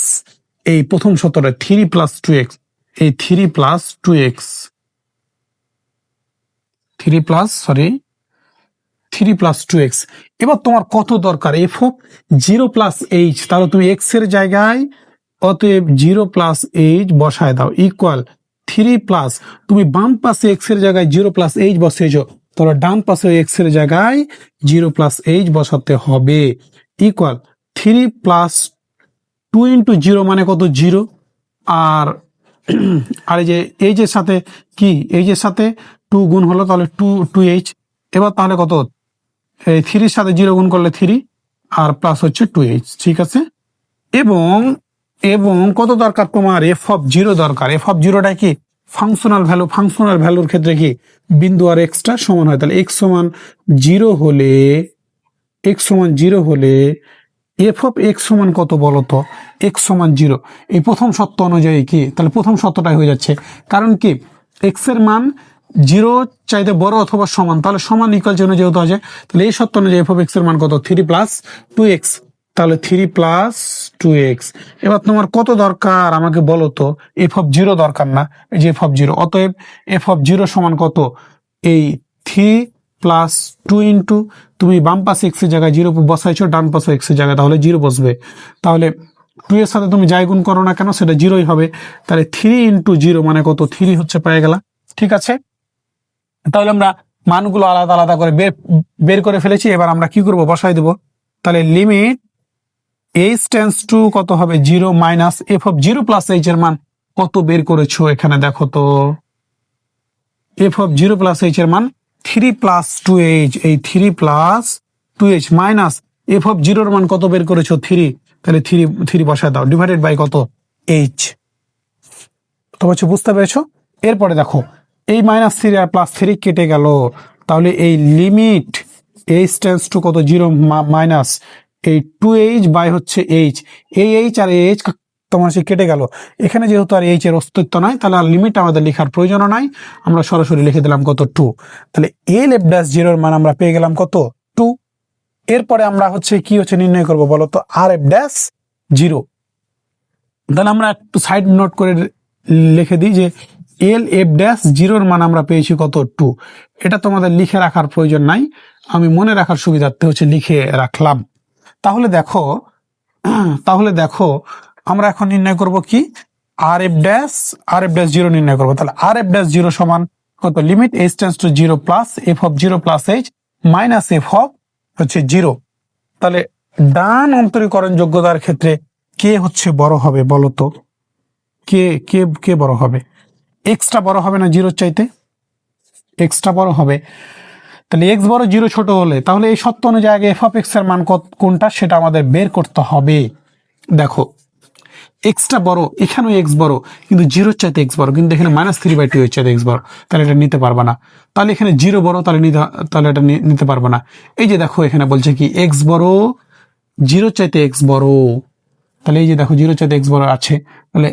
এই প্রথম শর্তটা 3 + 2x, এই 3 + 2x, 3 + 2x। এবার তোমার কত দরকার? এফ অফ 0 + h, তাহলে তুমি x এর জায়গায় অতএব 0 + h বসায় দাও, ইকুয়াল 3 তুমি বাম পাশে x এর জায়গায় 0 + h বসিয়েছো, তাহলে ডান পাশে x এর জায়গায় 0 + h বসাতে হবে, ইকুয়াল 3 + 2 × 0 মানে কত? 0। আর আর এই যে সাথে কি, এই যে সাথে 2 গুণ হলো, তাহলে 2h। এবার তাহলে কত? এই 3 এর সাথে 0 গুণ করলে 3 আর প্লাস হচ্ছে 2h, ঠিক আছে। এবং এবং কত দরকার তোমার? এফ অফ 0 দরকার। এফ অফ 0টা কি? Functional value. ফাংশনাল ভ্যালুর ক্ষেত্রে কি বিন্দু আর এক্সটা সমান হয়, তাহলে x সমান 0 হলে এফ অফ এক্স সমান কত বলো তো? এক্স সমান 0। এই প্রথম শর্ত অনুযায়ী কি, তাহলে প্রথম শর্তটাই হয়ে যাচ্ছে, কারণ কি এক্স এর মান 0 চাইতে বড় অথবা সমান, তাহলে সমান ইকুয়াল চিহ্ন যেহেতু আছে, তাহলে এই শর্ত অনুযায়ী এফ অফ এক্স এর মান কত? 3 + 2x, তাহলে 3 + 2x। এবার তোমার কত দরকার আমাকে বলো তো? এফ অফ 0 দরকার না, এই যে এফ অফ 0, অতএব এফ অফ 0 সমান কত? এই 3 + 2 × তুমি বাম পাশে x এর জায়গায় 0 বসাইছো, ডান পাশে x এর জায়গায় তাহলে 0 বসবে, তাহলে 2 এর সাথে তুমি যাই গুণ করো না কেন সেটা 0ই হবে, তাহলে 3 × 0 মানে কত? 3 হচ্ছে, পেয়ে গেলা, ঠিক আছে। তাহলে আমরা মানগুলো আলাদা আলাদা করে বের করে ফেলেছি। এবার আমরা কি করব? বসাই দেব। তাহলে লিমিট h টেন্ডস টু কত হবে? 0 মাইনাস এফ অফ 0 + h এর মান কত বের করেছো? এখানে দেখো তো, এফ অফ 0 + h এর মান 3 + 2h, এই 3 + 2h মাইনাস এফ অফ 0 এর মান কত বের করেছো? 3, তাহলে 3 বসায় দাও, ডিভাইডেড বাই কত? h। তো হচ্ছে বুঝতে পেরেছো? এরপরে দেখো এই -3 আর +3 কেটে গেল, তাহলে এই লিমিট h টেন্ডস টু কত? 0 মাইনাস এই 2h বাই হচ্ছে h, এই h আর এই h তোমার সে কেটে গেল। এখানে যেহেতু আর h এর অস্তিত্ব নাই, তাহলে আর লিমিট আমাদের লেখার প্রয়োজনও নাই, আমরা সরাসরি লিখে দিলাম কত? 2। তাহলে এল এফ ড্যাশ 0 এর মান আমরা পেয়ে গেলাম কত? 2। এরপরে আমরা হচ্ছে কি হচ্ছে নির্ণয় করব বলো তো? আর এফ ড্যাশ 0। তাহলে আমরা একটু সাইড নোট করে লিখে দিই যে এল এফ ড্যাশ 0 এর মান আমরা পেয়েছি কত? 2। এটা তোমাদের লিখে রাখার প্রয়োজন নাই, আমি মনে রাখার সুবিধার্থে হচ্ছে লিখে রাখলাম। তাহলে দেখো আমরা এখন নির্ণয় করব কি? আর এফ ড্যাশ 0 নির্ণয় করব। তাহলে আর এফ ড্যাশ 0 সমান কত? Limit h tends to 0 plus F of 0 + h minus F of হচ্ছে 0। তাহলে ডান অন্তরীকরণ যোগ্যতার ক্ষেত্রে কে হচ্ছে বড় হবে বলো তো? কে বড় হবে? এক্সটা বড় হবে না 0 চাইতে? এক্সটা বড় হবে, তাহলে এক্স বড় 0 ছোট হলে, তাহলে এই শর্ত অনুযায়ী আগে এফ অফ এক্স এর মান কোনটা সেটা আমাদের বের করতে হবে। দেখো এক্সটা বড়, এখানেও এক্স বড়, কিন্তু 0 চাইতে এক্স বড়, কিন্তু এখানে -3/2 এর চাইতে এক্স বড়, তাহলে এটা নিতে পারবা না। তাহলে এখানে 0 বড়, তাহলে এটা নিতে পারবা না। এই যে দেখো এখানে বলছে কি এক্স বড় 0 চাইতে এক্স বড়, তাহলে এই যে দেখো 0 চাইতে এক্স বড় আছে, তাহলে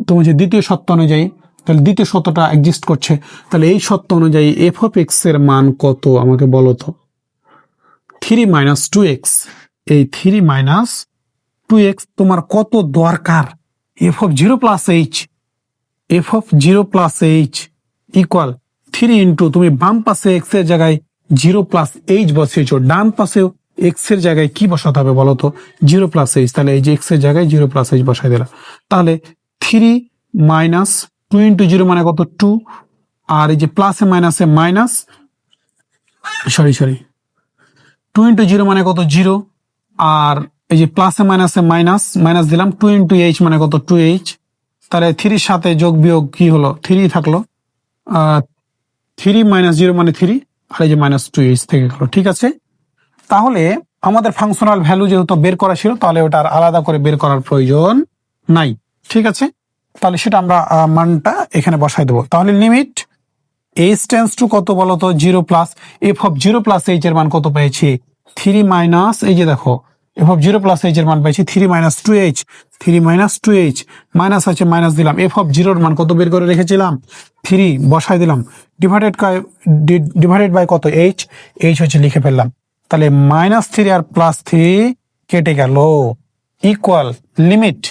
তোমার যে দ্বিতীয় শর্ত অনুযায়ী, তাহলে দ্বিতীয় শর্তটা এক্সিস্ট করছে, তাহলে এই শর্ত অনুযায়ী এফ অফ এক্স এর মান কত আমাকে বলো তো? 3 - 2x, এই 3 - 2x তোমার কত দরকার? F of 0 + h, F of 0 + h equal 3 × তুমি বাম পাশে x এর জায়গায় 0 + h বসিয়েছো, ডান পাশেও x এর জায়গায় কি বসাতে হবে বলো তো? 0 + h, তাহলে এই যে x এর জায়গায় 0 + h বসাই দিলাম, তাহলে 3 - 2 × 0 মানে কত? 2, আর এই যে প্লাসে মাইনাসে মাইনাস, সরি 2 × 0 মানে কত? 0, আর এই যে প্লাসে মাইনাসে মাইনাস দিলাম, 2 × h মানে কত? 2h, তাহলে 3 সাথে যোগ বিয়োগ কি হলো? 3 থাকলো, 3 - 0 মানে 3, আর এই যে -2h থেকে গেল। ঠিক আছে, তাহলে আমাদের ফাংশনাল ভ্যালু যেহেতু বের করা ছিল, তাহলে ওটা আর আলাদা করে বের করার প্রয়োজন নাই। ঠিক আছে, তাহলে সেটা আমরা মানটা এখানে বসাই দেবো। তাহলে লিমিট h টেন্স টু কত বলতো 0 plus f of 0 plus h এর মান কত পেয়েছি 3 মাইনাস, এই যে দেখো f অফ 0 প্লাস h এর মান পেয়েছি 3 - 2h, 3 - 2h, মাইনাস আছে মাইনাস দিলাম, f অফ 0 এর মান কত বের করে রেখেছিলাম 3, বসাই দিলাম, ডিভাইডেড বাই কত h হচ্ছে লিখে ফেললাম। তাহলে -3 আর +3 কেটে গেল, equal limit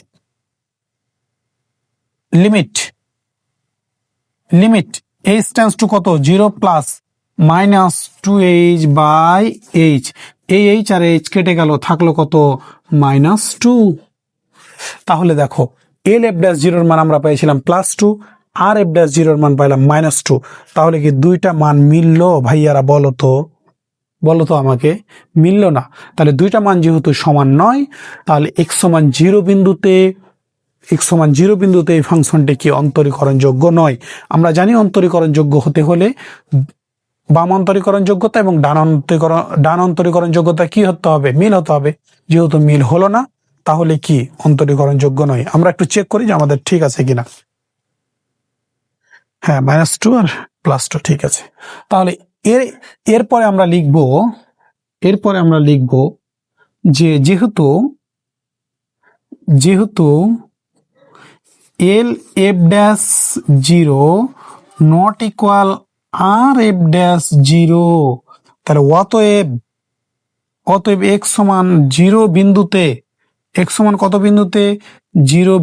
h tense to কত 0 প্লাস -2h বাই h, এই h আর h কেটে গেল, থাকলো কত -2। তাহলে দেখো l(f'0) এর মান আমরা পেয়েছিলাম +2 আর f'0 এর মান পাইলাম -2। তাহলে কি দুইটা মান মিললো ভাইয়ারা? বলো তো আমাকে, মিললো না? তাহলে দুইটা মান যেহেতু সমান নয়, তাহলে x সমান 0 বিন্দুতে এই ফাংশনটি কি অন্তরীকরণযোগ্য নয়। আমরা জানি অন্তরীকরণযোগ্য হতে হলে বাম অন্তরীকরণযোগ্যতা এবং ডান অন্তরীকরণযোগ্যতা কি হতে হবে? মিল হতে হবে। যেহেতু মিল হলো না, তাহলে কি অন্তরীকরণযোগ্য নয়। আমরা একটু চেক করি যে আমাদের ঠিক আছে কিনা। হ্যাঁ, -2 আর +2 ঠিক আছে। তাহলে এরপরে আমরা লিখব যে যেহেতু l(f'0) নট ইকুয়াল r(f'0), তাহলে অতএব x সমান 0 বিন্দুতে, x সমান কত বিন্দুতে 0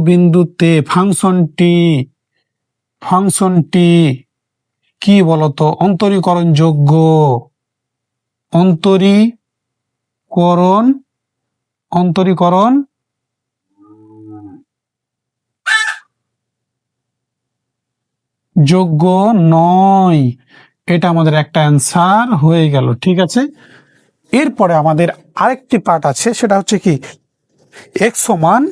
বিন্দুতে ফাংশনটি কি বলতো অন্তরীকরণযোগ্য যোগ্য নয়। এটা আমাদের একটা অ্যান্সার হয়ে গেল। ঠিক আছে, এরপরে আমাদের আরেকটি পার্ট আছে, সেটা হচ্ছে কি x সমান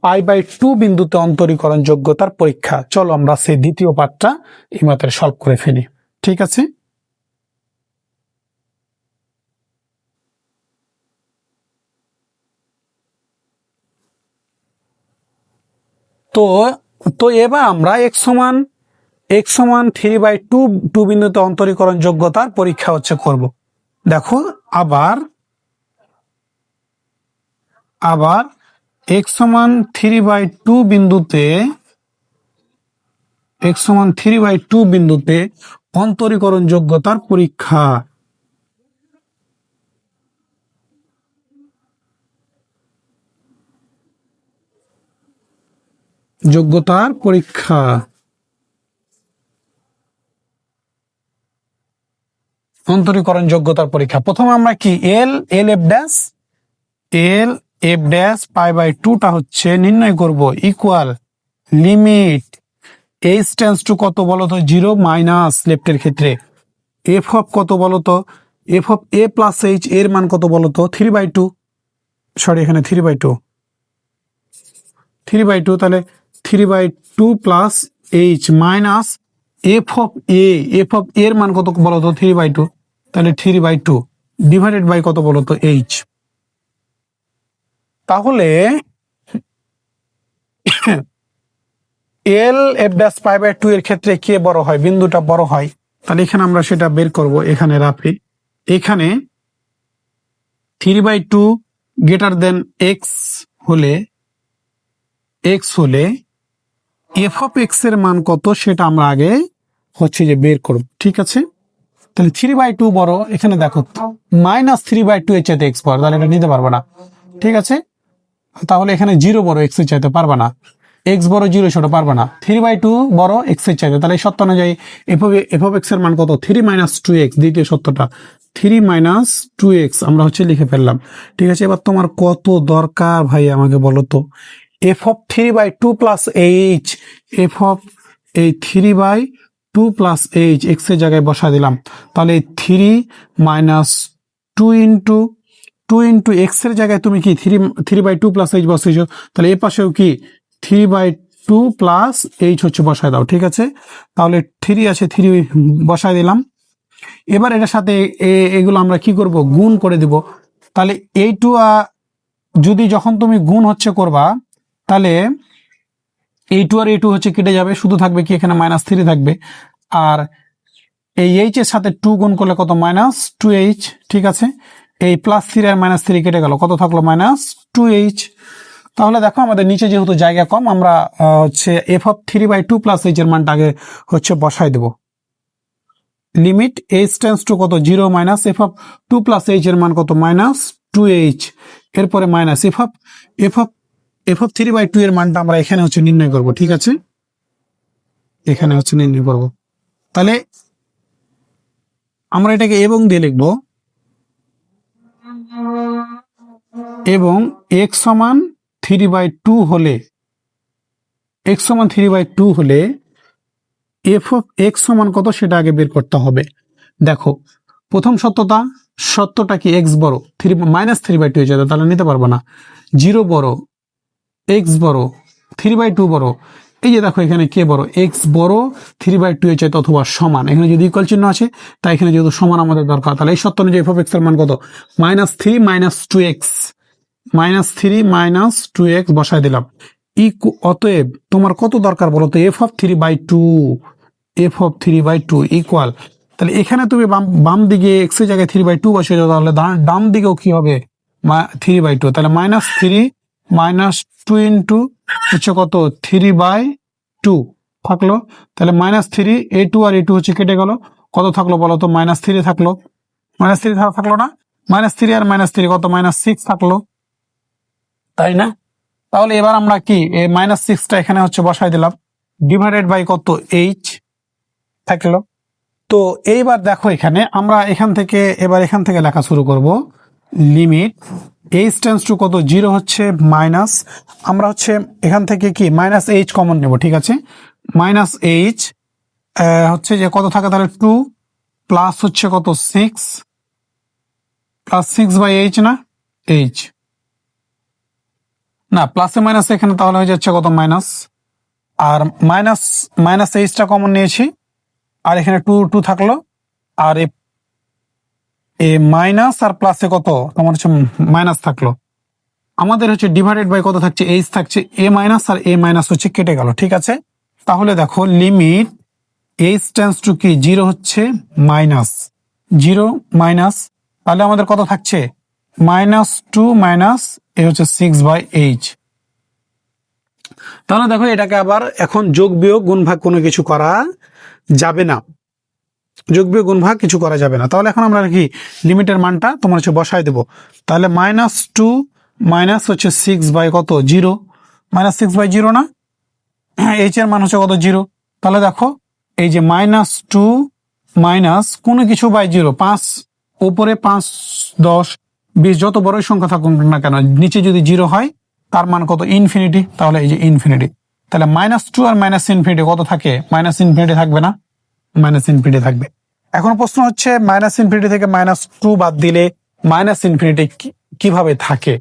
π/2 বিন্দুতে অন্তরীকরণ যোগ্যতার পরীক্ষা। চলো আমরা সেই দ্বিতীয় পার্টটা এই মাত্র সলভ করে ফেলি। ঠিক আছে, তো এবার আমরা x সমান 3/2 বিন্দুতে অন্তরীকরণ যোগ্যতার পরীক্ষা হচ্ছে করব। দেখো আবার x সমান 3/2 বিন্দুতে অন্তরীকরণ যোগ্যতার পরীক্ষা। অন্তরীকরণ যোগ্যতার পরীক্ষা। প্রথমে আমরা কি l(f') π/2টা হচ্ছে নির্ণয় করব, equal limit h tense to কত বলতো 0 মাইনাস লেফটের ক্ষেত্রে f অফ কত বলতো f of a plus h এর মান কত বলতো 3/2, সরি এখানে 3/2, তাহলে 3/2 plus h minus f of এর মান কত বলতো 3/2, তাহলে 3/2 ডিভাইডেড বাই কত বলতো h। তাহলে l(f') π/2 এর ক্ষেত্রে কে বড় হয়? বিন্দুটা বড় হয়। তাহলে এখানে আমরা সেটা বের করব। এখানে রাখি, এখানে 3/2 গ্রেটার দেন x হলে f অফ x এর মান কত সেটা আমরা আগে হচ্ছে যে বের করব। ঠিক আছে, তাহলে 3/2 বড়, এখানে দেখো -3/2 এর চাইতে x বড়, তাহলে এটা নিতে পারবো না। ঠিক আছে, তাহলে এখানে 0 বড়, x এর চাইতে পারবা না, x বড় 0 ছোট পারবা না, 3/2 বড় x এর চাইতে, তাহলে এই সত্য অনুযায়ী f অফ x এর মান কত 3 - 2x, দ্বিতীয় সত্যটা 3 - 2x আমরা হচ্ছে লিখে ফেললাম। ঠিক আছে, এবার তোমার কত দরকার ভাই আমাকে বলো তো, f of 3/2 plus h, f of এই 3/2 প্লাস h x এর জায়গায় বসা দিলাম, তাহলে 3 - 2 ইন্টু x এর জায়গায় তুমি কি 3/2 প্লাস h বসেছো, তাহলে এ পাশেও কি 3/2 টু প্লাস এইচ হচ্ছে বসায় দাও, ঠিক আছে। তাহলে 3 আছে, 3 বসায় দিলাম। এবার এটার সাথে এগুলো আমরা কি করব, গুণ করে দিব। তাহলে এই টু যদি যখন তুমি গুণ হচ্ছে করবা, তাহলে এই টু আর এই টু হচ্ছে কেটে যাবে, শুধু থাকবে কি এখানে -3 থাকবে। আর এই এইচ এর সাথে 2 গুণ করলে কত, -2h, ঠিক আছে। এই +3 আর -3 কেটে গেল, কত থাকলো, -2h। তাহলে দেখো আমাদের নিচে যেহেতু জায়গা কম, আমরা হচ্ছে f(3/2 + h) এর মানটা আগে হচ্ছে বসাই দেব। লিমিট h টেন্ডস টু কত, 0 -f(2 + h) এর মান কত, -2h। এরপরে মাইনাস f(3/2) এর মানটা আমরা এখানে হচ্ছে নির্ণয় করব, ঠিক আছে, এখানে হচ্ছে নির্ণয় করব। তাহলে আমরা এটাকে এবং দিয়ে লিখব, এবং x সমান 3/2 হলে, x সমান 3/2 হলে f(x) সমান কত সেটা আগে বের করতে হবে। দেখো প্রথম সত্যটা কি, x বড়, -3/2 হয়ে যাবে, তাহলে নিতে পারবো না। 0 বড়, x বড়, 3/2 বড়। এই যে দেখো এখানে কে বড়, x বড় 3/2 এর চাইতে অথবা সমান। এখানে যদি ইকুয়াল চিহ্ন আছে, তাই এখানে যেহেতু সমান আমাদের দরকার, তাহলে এই সত্য অনুযায়ী f(x) এর মান কত, -3 - 2x বসায় দিলাম। অতএব তোমার কত দরকার বলো তো, f(3/2) ইকুয়াল, তাহলে এখানে তুমি বাম দিকে x এর জায়গায় 3/2 বসিয়ে দাও, তাহলে ডান দিকেও কি হবে, 3/2। তাহলে -3 - 2 ইন্টু হচ্ছে কত, 3/2 থাকলো। তাহলে -3, a2 আর a2 হচ্ছে কেটে গেল, কত থাকলো বলো তো, -3 থাকলো। -3 থাকলো না, -3 আর -3 কত, -6 থাকলো, তাই না। তাহলে এবার আমরা কি, এই -6টা এখানে হচ্ছে বসাই দিলাম, ডিভাইডেড বাই কত, h থাকলো। তো এইবার দেখো এখানে আমরা এখান থেকে লেখা শুরু করব। লিমিট h টেন্ডস টু কত, 0 হচ্ছে মাইনাস, আমরা হচ্ছে এখান থেকে কি -h কমন নেব, ঠিক আছে। -h হচ্ছে যে কত থাকে, তাহলে 2 প্লাস হচ্ছে কত, 6 +6/h না, h না, প্লাসে মাইনাসে এখানে তাহলে হয়ে যাচ্ছে কত, মাইনাস। আর -h কমন নিয়েছি, আর এখানে 2 থাকলো, আর এ মাইনাস আর প্লাসে কত তোমার হচ্ছে মাইনাস থাকলো। আমাদের হচ্ছে ডিভাইডেড বাই কত থাকছে, এইচ থাকছে, a মাইনাস আর a মাইনাস হচ্ছে কেটে গেল, ঠিক আছে। তাহলে দেখো লিমিট এইচ টেন্ডস টু কি, 0 হচ্ছে -0 মাইনাস, তাহলে আমাদের কত থাকছে, -2 মাইনাস এ হচ্ছে 6/h। তাহলে দেখো এটাকে আবার এখন যোগ বিয়োগ গুণ ভাগ কোনো কিছু করা যাবে না, যোগ বিয়োগ গুণ ভাগ কিছু করা যাবে না। তাহলে এখন আমরা কি লিমিটের মানটা তোমার হচ্ছে বসায় দেবো। তাহলে -2 মাইনাস হচ্ছে 6/0, -6/0 না, এইচ এর মান হচ্ছে কত, 0। তাহলে দেখো এই যে -2 মাইনাস কোনো কিছু বাই 0, 5 উপরে 5, 10, 20 যত বড়ই সংখ্যা থাকুক না কেন, নিচে যদি 0 হয় তার মান কত, ইনফিনিটি। তাহলে এই যে ইনফিনিটি, তাহলে -2 আর -ইনফিনিটি কত থাকে, -ইনফিনিটি থাকবে না, -ইনফিনিটি থাকবে। এখন প্রশ্ন হচ্ছে -ইনফিনিটি থেকে -2 বাদ দিলে -ইনফিনিটি কিভাবে থাকে।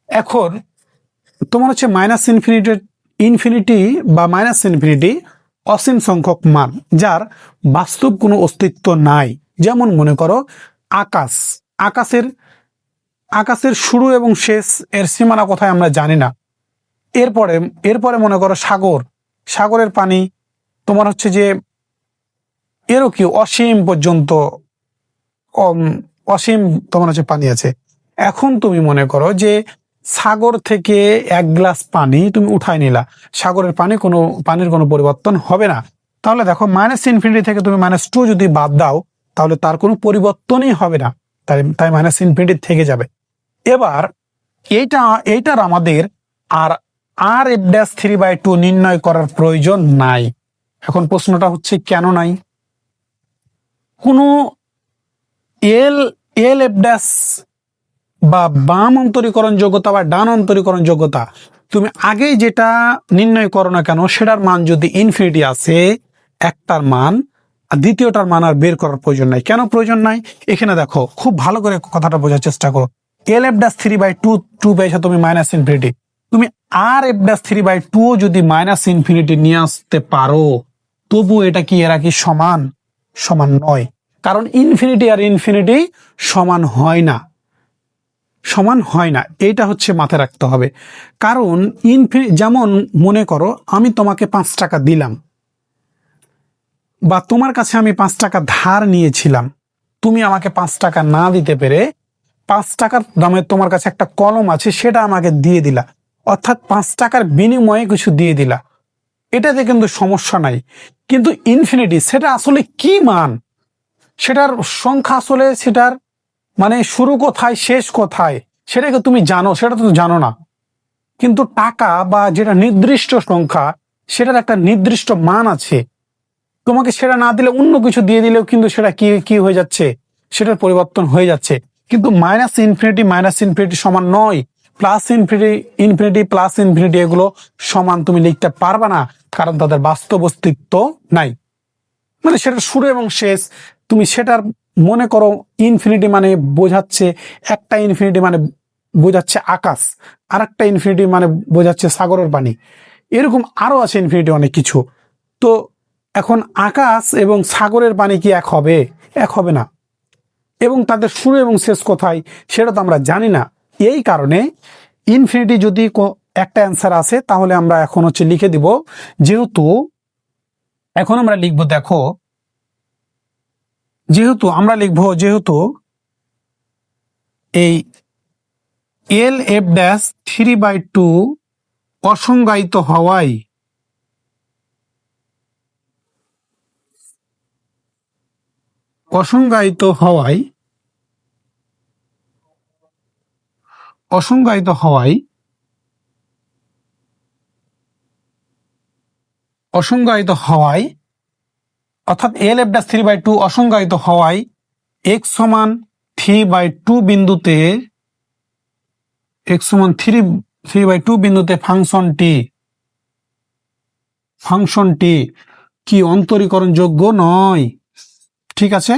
এখন তোমার হচ্ছে ইনফিনিটি বা -ইনফিনিটি অসীম সংখ্যক মান, যার বাস্তব কোনো অস্তিত্ব নাই। যেমন মনে করো আকাশের শুরু এবং শেষ এর সীমানা কোথায় আমরা জানি না। এরপরে মনে করো সাগরের পানি তোমার হচ্ছে যে এরও কি অসীম পর্যন্ত, অসীম তোমার হচ্ছে পানি আছে। এখন তুমি মনে করো যে সাগর থেকে 1 গ্লাস পানি তুমি উঠাই নিলা, সাগরের পানির কোনো পরিবর্তন হবে না। তাহলে দেখো -ইনফিনিটি থেকে তুমি -2 যদি বাদ দাও, তাহলে তার কোনো পরিবর্তনই হবে না, তাই -ইনফিনিটি থেকে যাবে। এবার এইটার আমাদের আর f'(3/2) নির্ণয় করার প্রয়োজন নাই। এখন প্রশ্নটা হচ্ছে কেন নাই। কোনো এল(f') বা বাম অন্তরীকরণ যোগ্যতা বা ডান অন্তরীকরণ যোগ্যতা তুমি আগেই যেটা নির্ণয় করো না কেন, সেটার মান যদি ইনফিনিটি আসে, একটার মান আর দ্বিতীয়টার মান আর বের করার প্রয়োজন নাই। কেন প্রয়োজন নাই, এখানে দেখো খুব ভালো করে কথাটা বোঝার চেষ্টা করো। এল(f') 3/2 পেয়েছো তুমি, -ইনফিনিটি, তুমি আর এফ ড্যাশ 3/2 যদি মাইনাস ইনফিনিটি নিয়ে আসতে পারো, তবু এটা কি এরা কি সমান? সমান নয়, কারণ ইনফিনিটি আর ইনফিনিটি সমান হয় না, সমান হয় না। এটা হচ্ছে মাথায় রাখতে হবে। কারণ যেমন মনে করো আমি তোমাকে 5 টাকা দিলাম, বা তোমার কাছে আমি 5 টাকা ধার নিয়েছিলাম, তুমি আমাকে 5 টাকা না দিতে পেরে 5 টাকার দামে তোমার কাছে একটা কলম আছে, সেটা আমাকে দিয়ে দিলা, অর্থাৎ 5 টাকার বিনিময়ে কিছু দিয়ে দিলা, এটাতে কিন্তু সমস্যা নাই। কিন্তু ইনফিনিটি সেটা আসলে কি মান, সেটার সংখ্যা আসলে সেটার মানে শুরু কোথায় শেষ কোথায় সেটাকে তুমি জানো? সেটা তো জানো না। কিন্তু টাকা বা যেটা নির্দিষ্ট সংখ্যা, সেটার একটা নির্দিষ্ট মান আছে। তোমাকে সেটা না দিলে অন্য কিছু দিয়ে দিলেও কিন্তু সেটা কি কি হয়ে যাচ্ছে, সেটার পরিবর্তন হয়ে যাচ্ছে। কিন্তু মাইনাস ইনফিনিটি সমান নয়, প্লাস ইনফিনিটি প্লাস ইনফিনিটি এগুলো সমান তুমি লিখতে পারবা না, কারণ তাদের বাস্তব অস্তিত্ব নাই। মানে সেটার শুরু এবং শেষ, তুমি সেটার মনে করো ইনফিনিটি মানে বোঝাচ্ছে, একটা ইনফিনিটি মানে বোঝাচ্ছে আকাশ, আর একটা ইনফিনিটি মানে বোঝাচ্ছে সাগরের পানি, এরকম আরো আছে ইনফিনিটি অনেক কিছু। তো এখন আকাশ এবং সাগরের পানি কি এক হবে? এক হবে না। এবং তাদের শুরু এবং শেষ কোথায় সেটা তো আমরা জানি না। এই কারণে ইনফিনিটি যদি একটা অ্যান্সার আসে, তাহলে আমরা এখন হচ্ছে লিখে দিব, যেহেতু এখন আমরা লিখব, দেখো যেহেতু আমরা লিখব, যেহেতু এই এল এফ ড্যাশ 3/2 অসংজ্ঞায়িত হওয়ায় অসংজ্ঞায়িত হওয়ায় অসংজ্ঞায়িত হওয়ায় অসংজ্ঞায়িত হওয়ায় অর্থাৎ এল এফ ড্যাশ 3/2 অসংজ্ঞায়িত হওয়ায় x সমান 3/2 বিন্দুতে ফাংশনটি কি অন্তরীকরণ যোগ্য নয়। ঠিক আছে,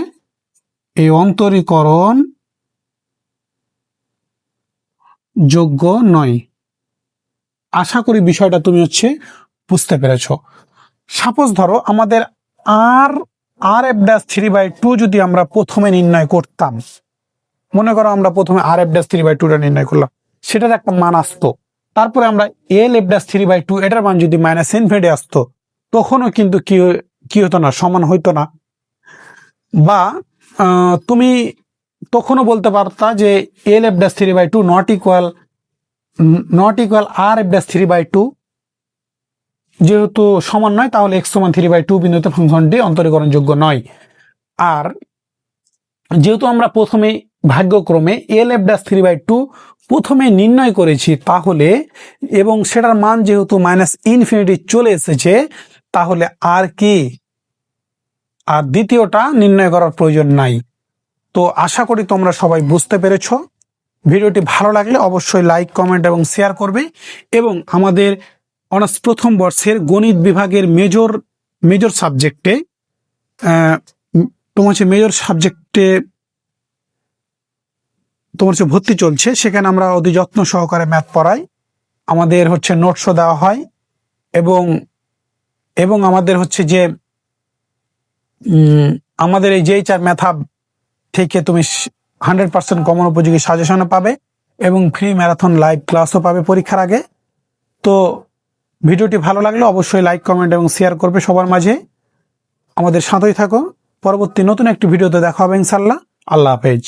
এই অন্তরীকরণ যোগ্য নয়। আশা করি বিষয়টা তুমি হচ্ছে বুঝতে পেরেছ। সাপোজ ধরো আমাদের আর এফ ড্যাশ 3/2 যদি আমরা প্রথমে নির্ণয় করতাম, মনে করো আমরা প্রথমে আর এফ ড্যাশ 3/2 নির্ণয় করলাম, সেটার একটা মান আসতো, তারপরে আমরা এল এফ ড্যাশ 3/2 এটার মান যদি মাইনাস ইনফিনিটি আসতো, তখনও কিন্তু কি হতো না, সমান হইতো না। বা তুমি তখনও বলতে পারতা যে L F dash 3/2 not equal R F dash 3/2, যেহেতু সমান নয় তাহলে x সমান 3/2 বিন্দুতে ফাংশনটি অন্তরীকরণযোগ্য নয়। আর যেহেতু আমরা প্রথমে ভাগ্যক্রমে এল এফ ড্যাশ 3/2 প্রথমে নির্ণয় করেছি, তাহলে এবং সেটার মান যেহেতু মাইনাস ইনফিনিটি চলে এসেছে, তাহলে আর দ্বিতীয়টা নির্ণয় করার প্রয়োজন নাই। তো আশা করি তোমরা সবাই বুঝতে পেরেছ। ভিডিওটি ভালো লাগলে অবশ্যই লাইক, কমেন্ট এবং শেয়ার করবে। এবং আমাদের অনার্স প্রথম বর্ষের গণিত বিভাগের মেজর সাবজেক্টে তোমার হচ্ছে ভর্তি চলছে, সেখানে আমরা অতি যত্ন সহকারে ম্যাথ পড়াই। আমাদের হচ্ছে নোটসও দেওয়া হয়, এবং আমাদের হচ্ছে যে আমাদের এই যেই চার ম্যাথ থেকে তুমি 100% কমন উপযোগী সাজেশনও পাবে, এবং ফ্রি ম্যারাথন লাইভ ক্লাসও পাবে পরীক্ষার আগে। তো ভিডিওটি ভালো লাগলে অবশ্যই লাইক, কমেন্ট এবং শেয়ার করবে সবার মাঝে। আমাদের সাথেই থাকো। পরবর্তী নতুন একটি ভিডিওতে দেখা হবে ইনশাল্লাহ। আল্লাহ হাফেজ।